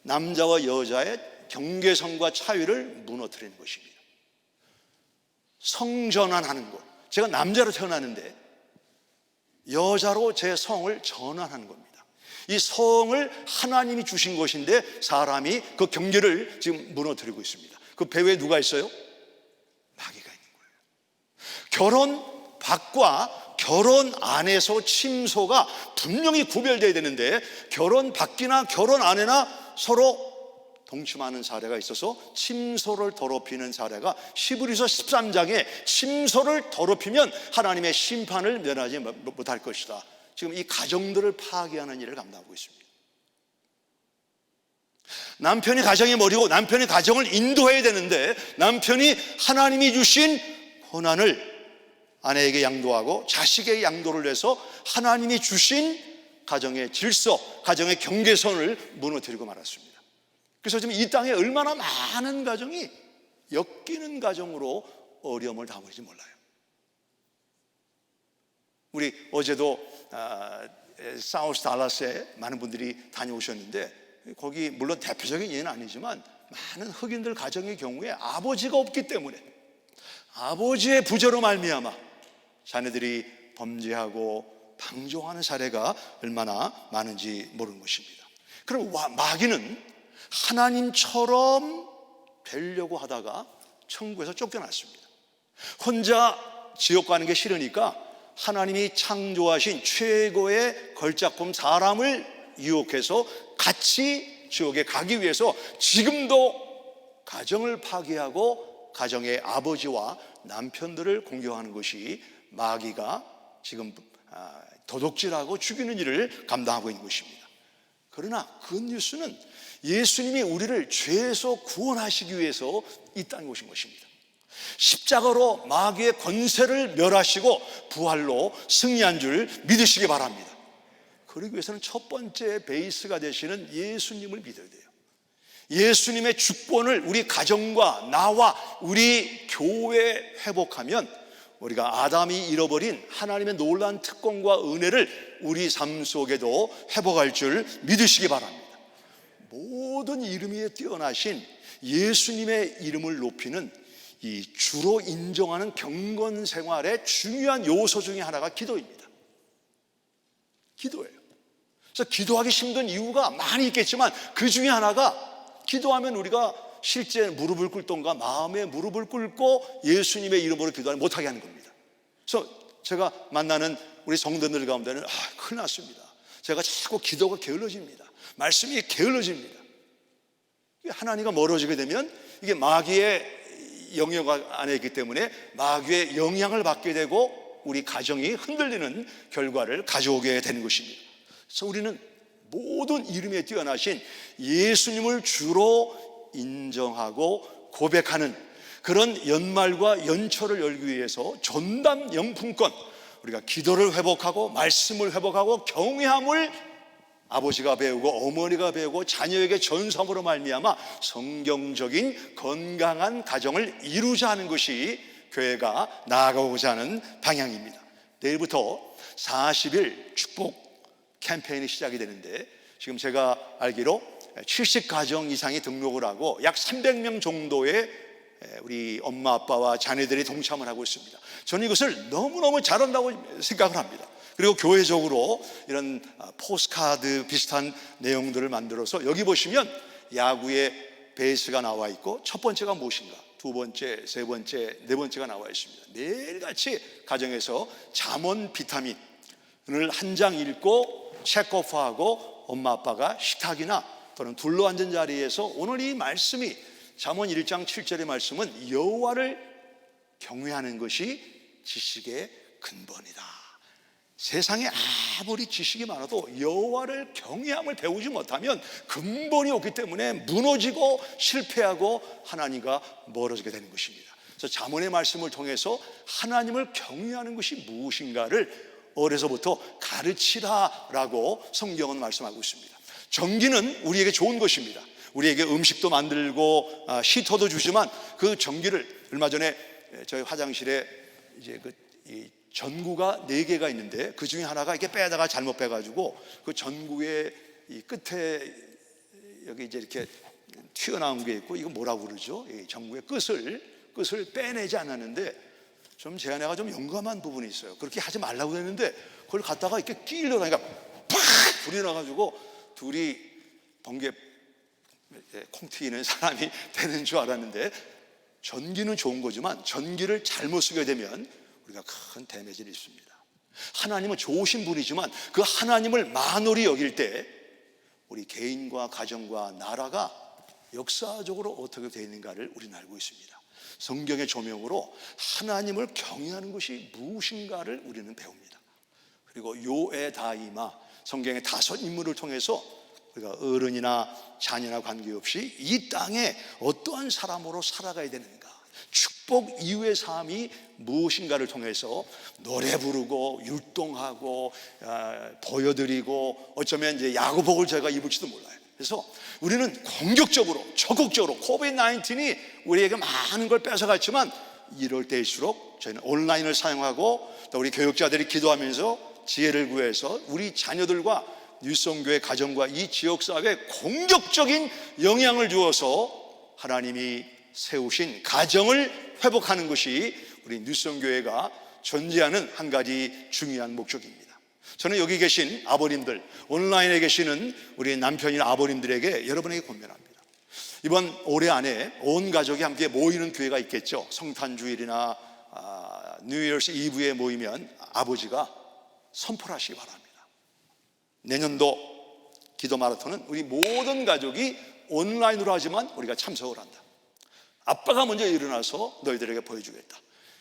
남자와 여자의 경계선과 차이를 무너뜨리는 것입니다. 성전환하는 것. 제가 남자로 태어났는데 여자로 제 성을 전환하는 겁니다. 이 성을 하나님이 주신 것인데 사람이 그 경계를 지금 무너뜨리고 있습니다. 그 배후에 누가 있어요? 마귀가 있는 거예요. 결혼 밖과 결혼 안에서 침소가 분명히 구별되어야 되는데 결혼 밖이나 결혼 안에나 서로 동침하는 사례가 있어서 침소를 더럽히는 사례가 히브리서 13장에 침소를 더럽히면 하나님의 심판을 면하지 못할 것이다. 지금 이 가정들을 파괴하는 일을 감당하고 있습니다. 남편이 가정의 머리고 남편이 가정을 인도해야 되는데 남편이 하나님이 주신 권한을 아내에게 양도하고 자식에게 양도를 해서 하나님이 주신 가정의 질서, 가정의 경계선을 무너뜨리고 말았습니다. 그래서 지금 이 땅에 얼마나 많은 가정이 엮이는 가정으로 어려움을 당하는지 몰라요. 우리 어제도 사우스 달라스에 많은 분들이 다녀오셨는데 거기 물론 대표적인 예는 아니지만 많은 흑인들 가정의 경우에 아버지가 없기 때문에 아버지의 부재로 말미암아 자녀들이 범죄하고 방종하는 사례가 얼마나 많은지 모르는 것입니다. 그럼 마귀는 하나님처럼 되려고 하다가 천국에서 쫓겨났습니다. 혼자 지옥 가는 게 싫으니까 하나님이 창조하신 최고의 걸작품 사람을 유혹해서 같이 지옥에 가기 위해서 지금도 가정을 파괴하고 가정의 아버지와 남편들을 공격하는 것이 마귀가 지금 도둑질하고 죽이는 일을 감당하고 있는 것입니다. 그러나 굿뉴스는 예수님이 우리를 죄에서 구원하시기 위해서 이 땅에 오신 것입니다. 십자가로 마귀의 권세를 멸하시고 부활로 승리한 줄 믿으시기 바랍니다. 그러기 위해서는 첫 번째 베이스가 되시는 예수님을 믿어야 돼요. 예수님의 주권을 우리 가정과 나와 우리 교회에 회복하면 우리가 아담이 잃어버린 하나님의 놀라운 특권과 은혜를 우리 삶 속에도 회복할 줄 믿으시기 바랍니다. 모든 이름 위에 뛰어나신 예수님의 이름을 높이는 이 주로 인정하는 경건 생활의 중요한 요소 중에 하나가 기도입니다. 기도예요. 그래서 기도하기 힘든 이유가 많이 있겠지만 그 중에 하나가 기도하면 우리가 실제 무릎을 꿇던가 마음에 무릎을 꿇고 예수님의 이름으로 기도를 못하게 하는 겁니다. 그래서 제가 만나는 우리 성도들 가운데는 큰일 났습니다. 제가 자꾸 기도가 게을러집니다. 말씀이 게을러집니다. 하나님과 멀어지게 되면 이게 마귀의 영역 안에 있기 때문에 마귀의 영향을 받게 되고 우리 가정이 흔들리는 결과를 가져오게 되는 것입니다. 그래서 우리는 모든 이름에 뛰어나신 예수님을 주로 인정하고 고백하는 그런 연말과 연초를 열기 위해서 전담 영품권, 우리가 기도를 회복하고 말씀을 회복하고 경외함을 아버지가 배우고 어머니가 배우고 자녀에게 전수함으로 말미암아 성경적인 건강한 가정을 이루자 하는 것이 교회가 나아가고자 하는 방향입니다. 내일부터 40일 축복 캠페인이 시작이 되는데 지금 제가 알기로 70가정 이상이 등록을 하고 약 300명 정도의 우리 엄마 아빠와 자녀들이 동참을 하고 있습니다. 저는 이것을 너무너무 잘한다고 생각을 합니다. 그리고 교회적으로 이런 포스카드 비슷한 내용들을 만들어서 여기 보시면 야구의 베이스가 나와 있고 첫 번째가 무엇인가, 두 번째, 세 번째, 네 번째가 나와 있습니다. 매일같이 가정에서 잠언 비타민을 한 장 읽고 체크오프하고 엄마 아빠가 식탁이나 또는 둘러앉은 자리에서 오늘 이 말씀이 잠언 1장 7절의 말씀은 여호와를 경외하는 것이 지식의 근본이다. 세상에 아무리 지식이 많아도 여호와를 경외함을 배우지 못하면 근본이 없기 때문에 무너지고 실패하고 하나님과 멀어지게 되는 것입니다. 그래서 잠언의 말씀을 통해서 하나님을 경외하는 것이 무엇인가를 어려서부터 가르치라라고 성경은 말씀하고 있습니다. 전기는 우리에게 좋은 것입니다. 우리에게 음식도 만들고 히터도 주지만 그 전기를 얼마 전에 저희 화장실에 이제 이 전구가 4개가 있는데 그 중에 하나가 이렇게 빼다가 잘못 빼가지고 그 전구의 이 끝에 여기 이제 이렇게 튀어나온 게 있고 이거 뭐라고 그러죠? 이 전구의 끝을 빼내지 않았는데 좀 제 아내가 좀 용감한 부분이 있어요. 그렇게 하지 말라고 했는데 그걸 갖다가 이렇게 끼려다니까 팍 불이 나가지고 둘이 번개 콩 튀기는 사람이 되는 줄 알았는데 전기는 좋은 거지만 전기를 잘못 쓰게 되면 우리가 큰 데미지를 입습니다. 하나님은 좋으신 분이지만 그 하나님을 만홀히 여길 때 우리 개인과 가정과 나라가 역사적으로 어떻게 되어 있는가를 우리는 알고 있습니다. 성경의 조명으로 하나님을 경외하는 것이 무엇인가를 우리는 배웁니다. 그리고 요에다이마, 성경의 5 인물을 통해서 우리가 어른이나 자녀나 관계없이 이 땅에 어떠한 사람으로 살아가야 되는가, 축복 이후의 삶이 무엇인가를 통해서 노래 부르고 율동하고 보여드리고 어쩌면 이제 야구복을 제가 입을지도 몰라요. 그래서 우리는 공격적으로 적극적으로 코비드-19이 우리에게 많은 걸 뺏어갔지만 이럴 때일수록 저희는 온라인을 사용하고 또 우리 교육자들이 기도하면서 지혜를 구해서 우리 자녀들과 뉴성교회 가정과 이 지역사회에 공격적인 영향을 주어서 하나님이 세우신 가정을 회복하는 것이 우리 뉴성교회가 존재하는 한 가지 중요한 목적입니다. 저는 여기 계신 아버님들, 온라인에 계시는 우리 남편이나 아버님들에게 여러분에게 권면합니다. 이번 올해 안에 온 가족이 함께 모이는 교회가 있겠죠. 성탄주일이나 뉴 이어스 이브에 모이면 아버지가 선포를 하시기 바랍니다. 내년도 기도 마라톤은 우리 모든 가족이 온라인으로 하지만 우리가 참석을 한다. 아빠가 먼저 일어나서 너희들에게 보여주겠다.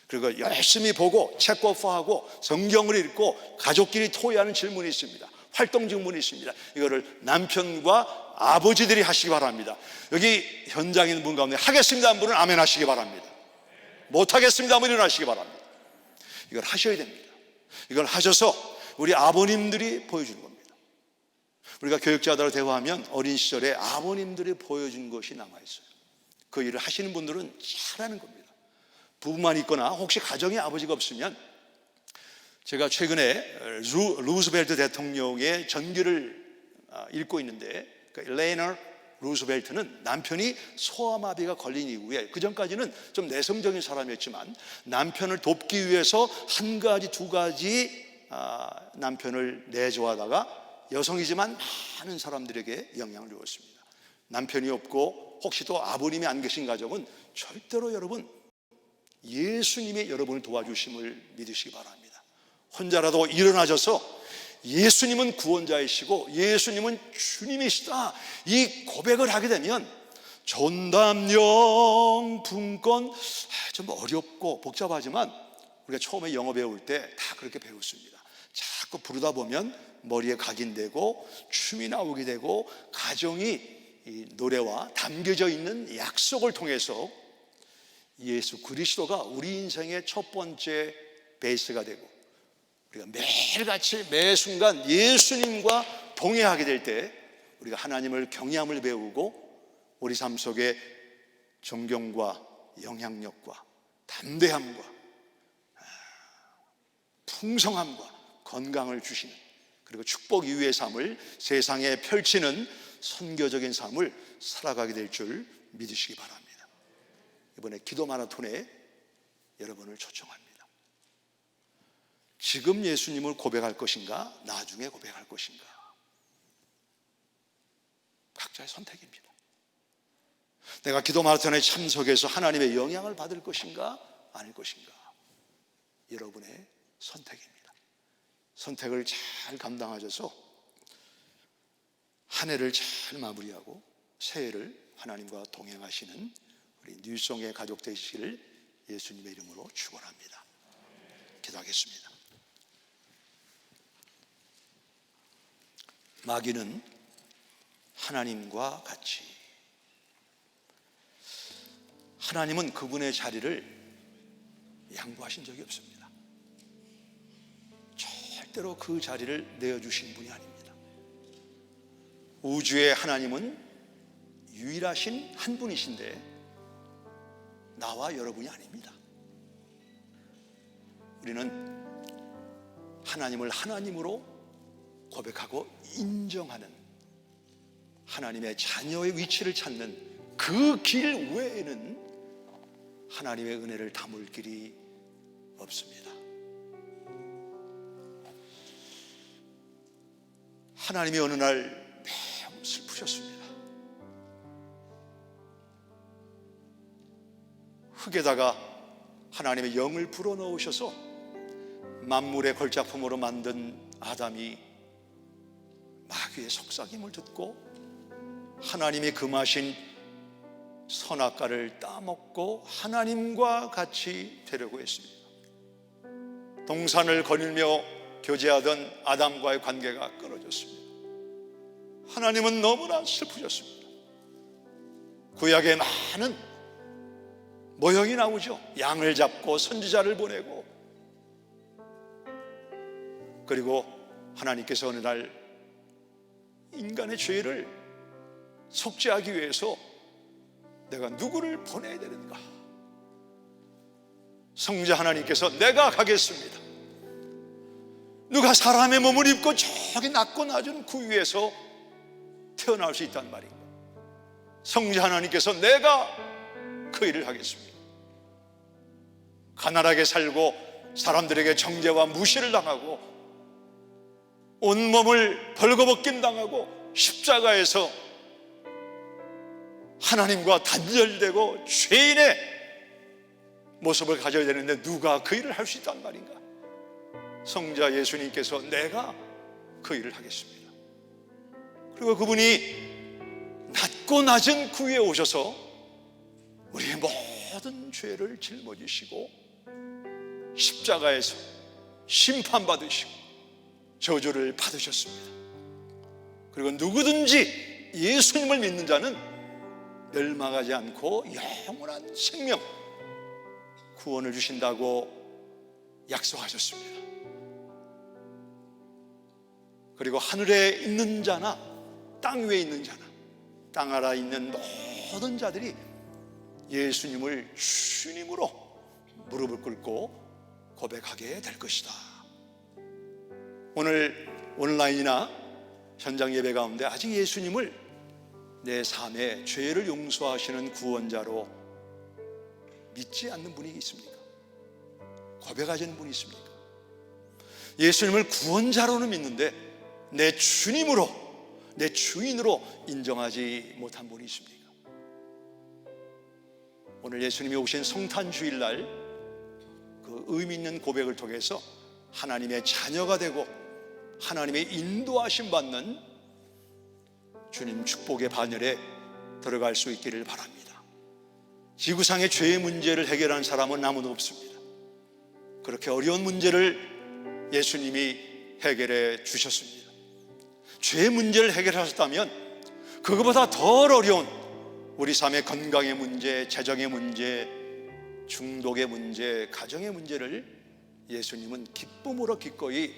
그리고 열심히 보고 체크오프하고 성경을 읽고 가족끼리 토의하는 질문이 있습니다. 활동 질문이 있습니다. 이거를 남편과 아버지들이 하시기 바랍니다. 여기 현장에 있는 분 가운데 하겠습니다 한 분은 아멘 하시기 바랍니다. 못하겠습니다 하면 일어나시기 바랍니다. 이걸 하셔야 됩니다. 이걸 하셔서 우리 아버님들이 보여주는 겁니다. 우리가 교육자들하고 대화하면 어린 시절에 아버님들이 보여준 것이 남아있어요. 그 일을 하시는 분들은 잘하는 겁니다. 부부만 있거나 혹시 가정에 아버지가 없으면, 제가 최근에 루스벨트 대통령의 전기를 읽고 있는데, 레이너 루스벨트는 남편이 소아마비가 걸린 이후에, 그 전까지는 좀 내성적인 사람이었지만 남편을 돕기 위해서 한 가지 두 가지 남편을 내조하다가 여성이지만 많은 사람들에게 영향을 주었습니다. 남편이 없고 혹시 또 아버님이 안 계신 가정은 절대로 여러분 예수님이 여러분을 도와주심을 믿으시기 바랍니다. 혼자라도 일어나셔서 예수님은 구원자이시고 예수님은 주님이시다, 이 고백을 하게 되면 전담령 분권, 좀 어렵고 복잡하지만 우리가 처음에 영어 배울 때 다 그렇게 배웠습니다. 자꾸 부르다 보면 머리에 각인되고 춤이 나오게 되고 가정이 이 노래와 담겨져 있는 약속을 통해서 예수 그리스도가 우리 인생의 첫 번째 베이스가 되고, 우리가 매일같이 매 순간 예수님과 동행하게 될 때 우리가 하나님을 경외함을 배우고 우리 삶 속에 존경과 영향력과 담대함과 풍성함과 건강을 주시는, 그리고 축복 이후의 삶을 세상에 펼치는 선교적인 삶을 살아가게 될 줄 믿으시기 바랍니다. 이번에 기도 마라톤에 여러분을 초청합니다. 지금 예수님을 고백할 것인가, 나중에 고백할 것인가, 각자의 선택입니다. 내가 기도 마라톤에 참석해서 하나님의 영향을 받을 것인가 아닐 것인가, 여러분의 선택입니다. 선택을 잘 감당하셔서 한 해를 잘 마무리하고 새해를 하나님과 동행하시는 우리 뉴송의 가족 되시기를 예수님의 이름으로 축원합니다. 기도하겠습니다. 마귀는 하나님과 같이, 하나님은 그분의 자리를 양보하신 적이 없습니다. 절대로 그 자리를 내어주신 분이 아닙니다. 우주의 하나님은 유일하신 한 분이신데 나와 여러분이 아닙니다. 우리는 하나님을 하나님으로 고백하고 인정하는, 하나님의 자녀의 위치를 찾는 그 길 외에는 하나님의 은혜를 담을 길이 없습니다. 하나님이 어느 날 매우 슬프셨습니다. 흙에다가 하나님의 영을 불어넣으셔서 만물의 걸작품으로 만든 아담이 마귀의 속삭임을 듣고 하나님이 금하신 선악과를 따먹고 하나님과 같이 되려고 했습니다. 동산을 거닐며 교제하던 아담과의 관계가 끊어졌습니다. 하나님은 너무나 슬프셨습니다. 구약에 많은 모형이 나오죠. 양을 잡고 선지자를 보내고, 그리고 하나님께서 어느 날 인간의 죄를 속죄하기 위해서 내가 누구를 보내야 되는가? 성자 하나님께서 내가 가겠습니다. 누가 사람의 몸을 입고 저기 낮고 낮은 그 위에서 태어날 수 있단 말인가? 성자 하나님께서 내가 그 일을 하겠습니다. 가난하게 살고 사람들에게 정죄와 무시를 당하고 온몸을 벌거벗김 당하고 십자가에서 하나님과 단절되고 죄인의 모습을 가져야 되는데 누가 그 일을 할 수 있단 말인가? 성자 예수님께서 내가 그 일을 하겠습니다. 그리고 그분이 낮고 낮은 그 위에 오셔서 우리의 모든 죄를 짊어지시고 십자가에서 심판받으시고 저주를 받으셨습니다. 그리고 누구든지 예수님을 믿는 자는 멸망하지 않고 영원한 생명, 구원을 주신다고 약속하셨습니다. 그리고 하늘에 있는 자나 땅 위에 있는 자나 땅 아래 있는 모든 자들이 예수님을 주님으로 무릎을 꿇고 고백하게 될 것이다. 오늘 온라인이나 현장 예배 가운데 아직 예수님을 내 삶의 죄를 용서하시는 구원자로 믿지 않는 분이 있습니까? 고백하시는 분이 있습니까? 예수님을 구원자로는 믿는데 내 주님으로, 내 주인으로 인정하지 못한 분이 있습니까? 오늘 예수님이 오신 성탄 주일날 그 의미 있는 고백을 통해서 하나님의 자녀가 되고 하나님의 인도하심 받는 주님 축복의 반열에 들어갈 수 있기를 바랍니다. 지구상의 죄의 문제를 해결한 사람은 아무도 없습니다. 그렇게 어려운 문제를 예수님이 해결해 주셨습니다. 죄의 문제를 해결하셨다면 그것보다 더 어려운 우리 삶의 건강의 문제, 재정의 문제, 중독의 문제, 가정의 문제를 예수님은 기쁨으로 기꺼이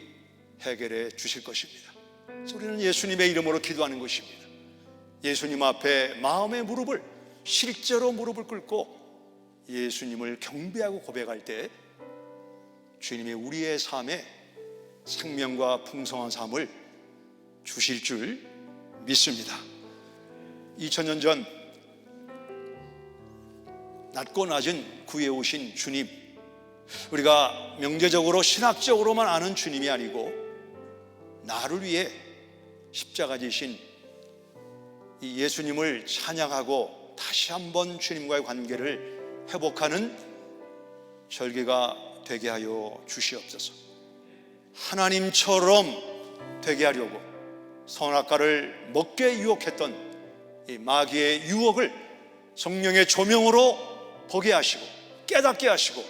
해결해 주실 것입니다. 그래서 우리는 예수님의 이름으로 기도하는 것입니다. 예수님 앞에 마음의 무릎을, 실제로 무릎을 꿇고 예수님을 경배하고 고백할 때 주님이 우리의 삶에 생명과 풍성한 삶을 주실 줄 믿습니다. 2000년 전 낮고 낮은 구해오신 주님, 우리가 명제적으로 신학적으로만 아는 주님이 아니고 나를 위해 십자가 지신 이 예수님을 찬양하고 다시 한번 주님과의 관계를 회복하는 절기가 되게 하여 주시옵소서. 하나님처럼 되게 하려고 선악과를 먹게 유혹했던 이 마귀의 유혹을 성령의 조명으로 보게 하시고 깨닫게 하시고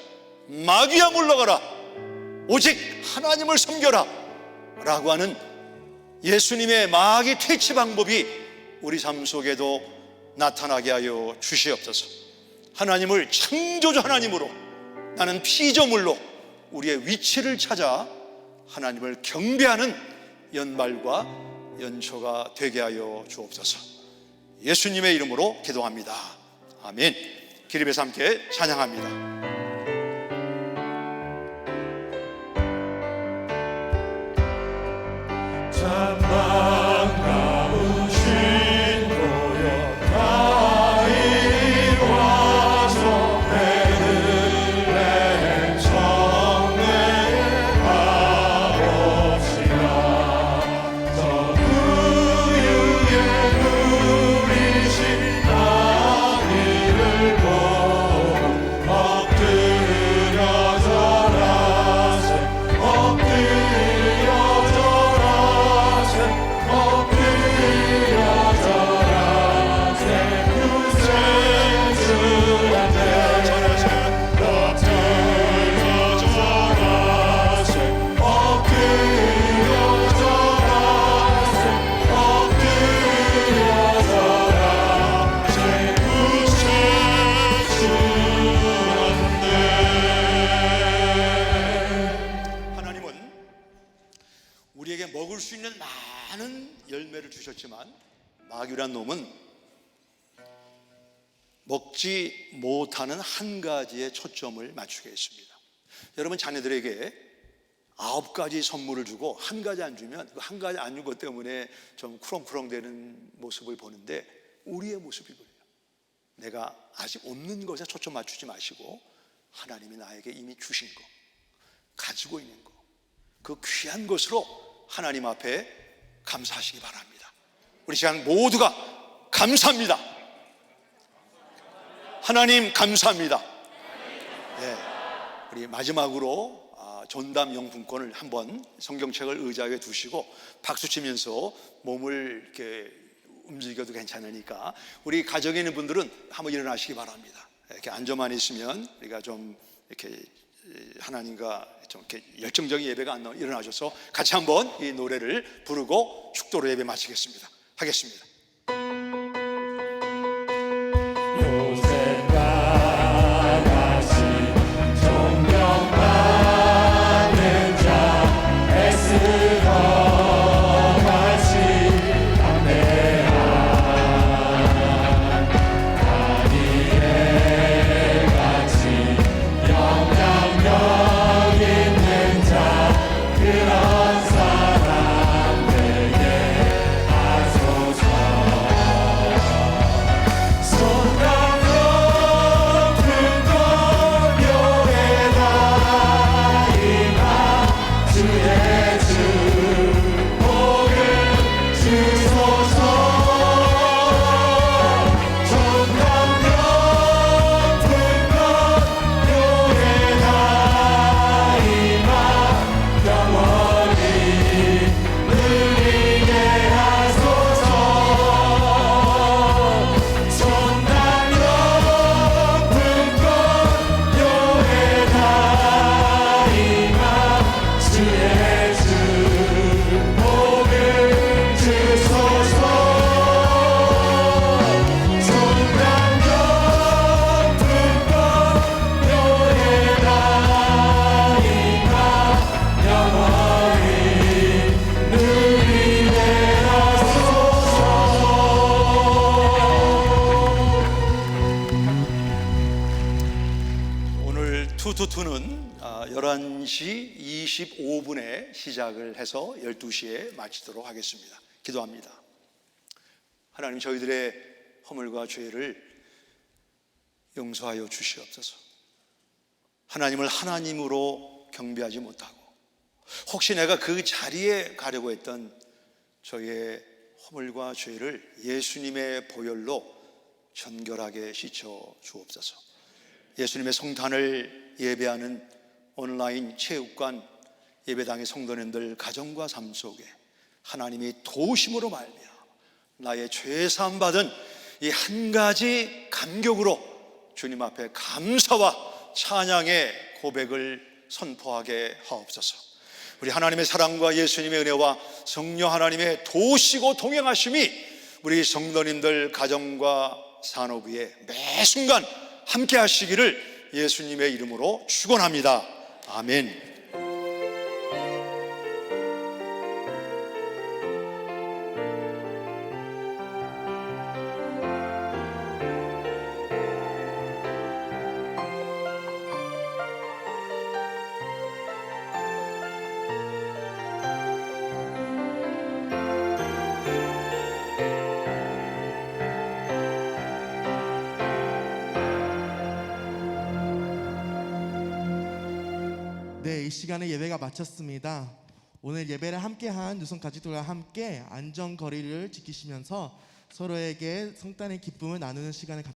마귀야 물러가라, 오직 하나님을 섬겨라 라고 하는 예수님의 마귀 퇴치 방법이 우리 삶 속에도 나타나게 하여 주시옵소서. 하나님을 창조주 하나님으로, 나는 피조물로 우리의 위치를 찾아 하나님을 경배하는 연말과 연초가 되게 하여 주옵소서. 예수님의 이름으로 기도합니다. 아멘. 기립에서 함께 찬양합니다. 먹을 수 있는 많은 열매를 주셨지만 마귀란 놈은 먹지 못하는 한 가지에 초점을 맞추게 했습니다. 여러분 자녀들에게 9가지 선물을 주고 한 가지 안 주면 그 한 가지 안 준 것 때문에 좀 쿠렁쿠렁 되는 모습을 보는데 우리의 모습이 그래요. 내가 아직 없는 것에 초점 맞추지 마시고 하나님이 나에게 이미 주신 거, 가지고 있는 거, 그 귀한 것으로 하나님 앞에 감사하시기 바랍니다. 우리 시간 모두가 감사합니다. 하나님 감사합니다. 네, 우리 마지막으로 전담 영분권을 한번 성경책을 의자에 두시고 박수 치면서 몸을 이렇게 움직여도 괜찮으니까 우리 가정에 있는 분들은 한번 일어나시기 바랍니다. 이렇게 앉아만 있으면 우리가 좀 이렇게 하나님과 좀 이렇게 열정적인 예배가 안 일어나셔서 같이 한번 이 노래를 부르고 축도로 예배 마치겠습니다. 하겠습니다. 요셉과 같이 존경받는 자 에스더 같이 담대한 다니엘 같이 영향력 있는 자 그런 사람 되게 하소서. 손가락 들고 교회다 임하 주의 축복을 주소서. 손가락 들고 교회다 임하 영원히 누리게 하소서. 손가락 들고 교회다 임하 주의 축복을 주소서. 손가락 들고 교회다 임하 영원히 누리게 하소서. 오늘 투투투는 11시 25분에 시작을 해서 12시에 마치도록 하겠습니다. 기도합니다. 하나님, 저희들의 허물과 죄를 용서하여 주시옵소서. 하나님을 하나님으로 경배하지 못하고 혹시 내가 그 자리에 가려고 했던 저의 허물과 죄를 예수님의 보혈로 정결하게 씻어 주옵소서. 예수님의 성탄을 예배하는 온라인 체육관 예배당의 성도님들 가정과 삶 속에 하나님이 도우심으로 말미암아 나의 죄사함 받은 이 한 가지 감격으로 주님 앞에 감사와 찬양의 고백을 선포하게 하옵소서. 우리 하나님의 사랑과 예수님의 은혜와 성령 하나님의 도우시고 동행하심이 우리 성도님들 가정과 산업 위에 매 순간 함께 하시기를 예수님의 이름으로 축원합니다. 아멘. 네, 이 시간에 예배가 마쳤습니다. 오늘 예배를 함께한 유성 가족들과 함께 안전거리를 지키시면서 서로에게 성탄의 기쁨을 나누는 시간을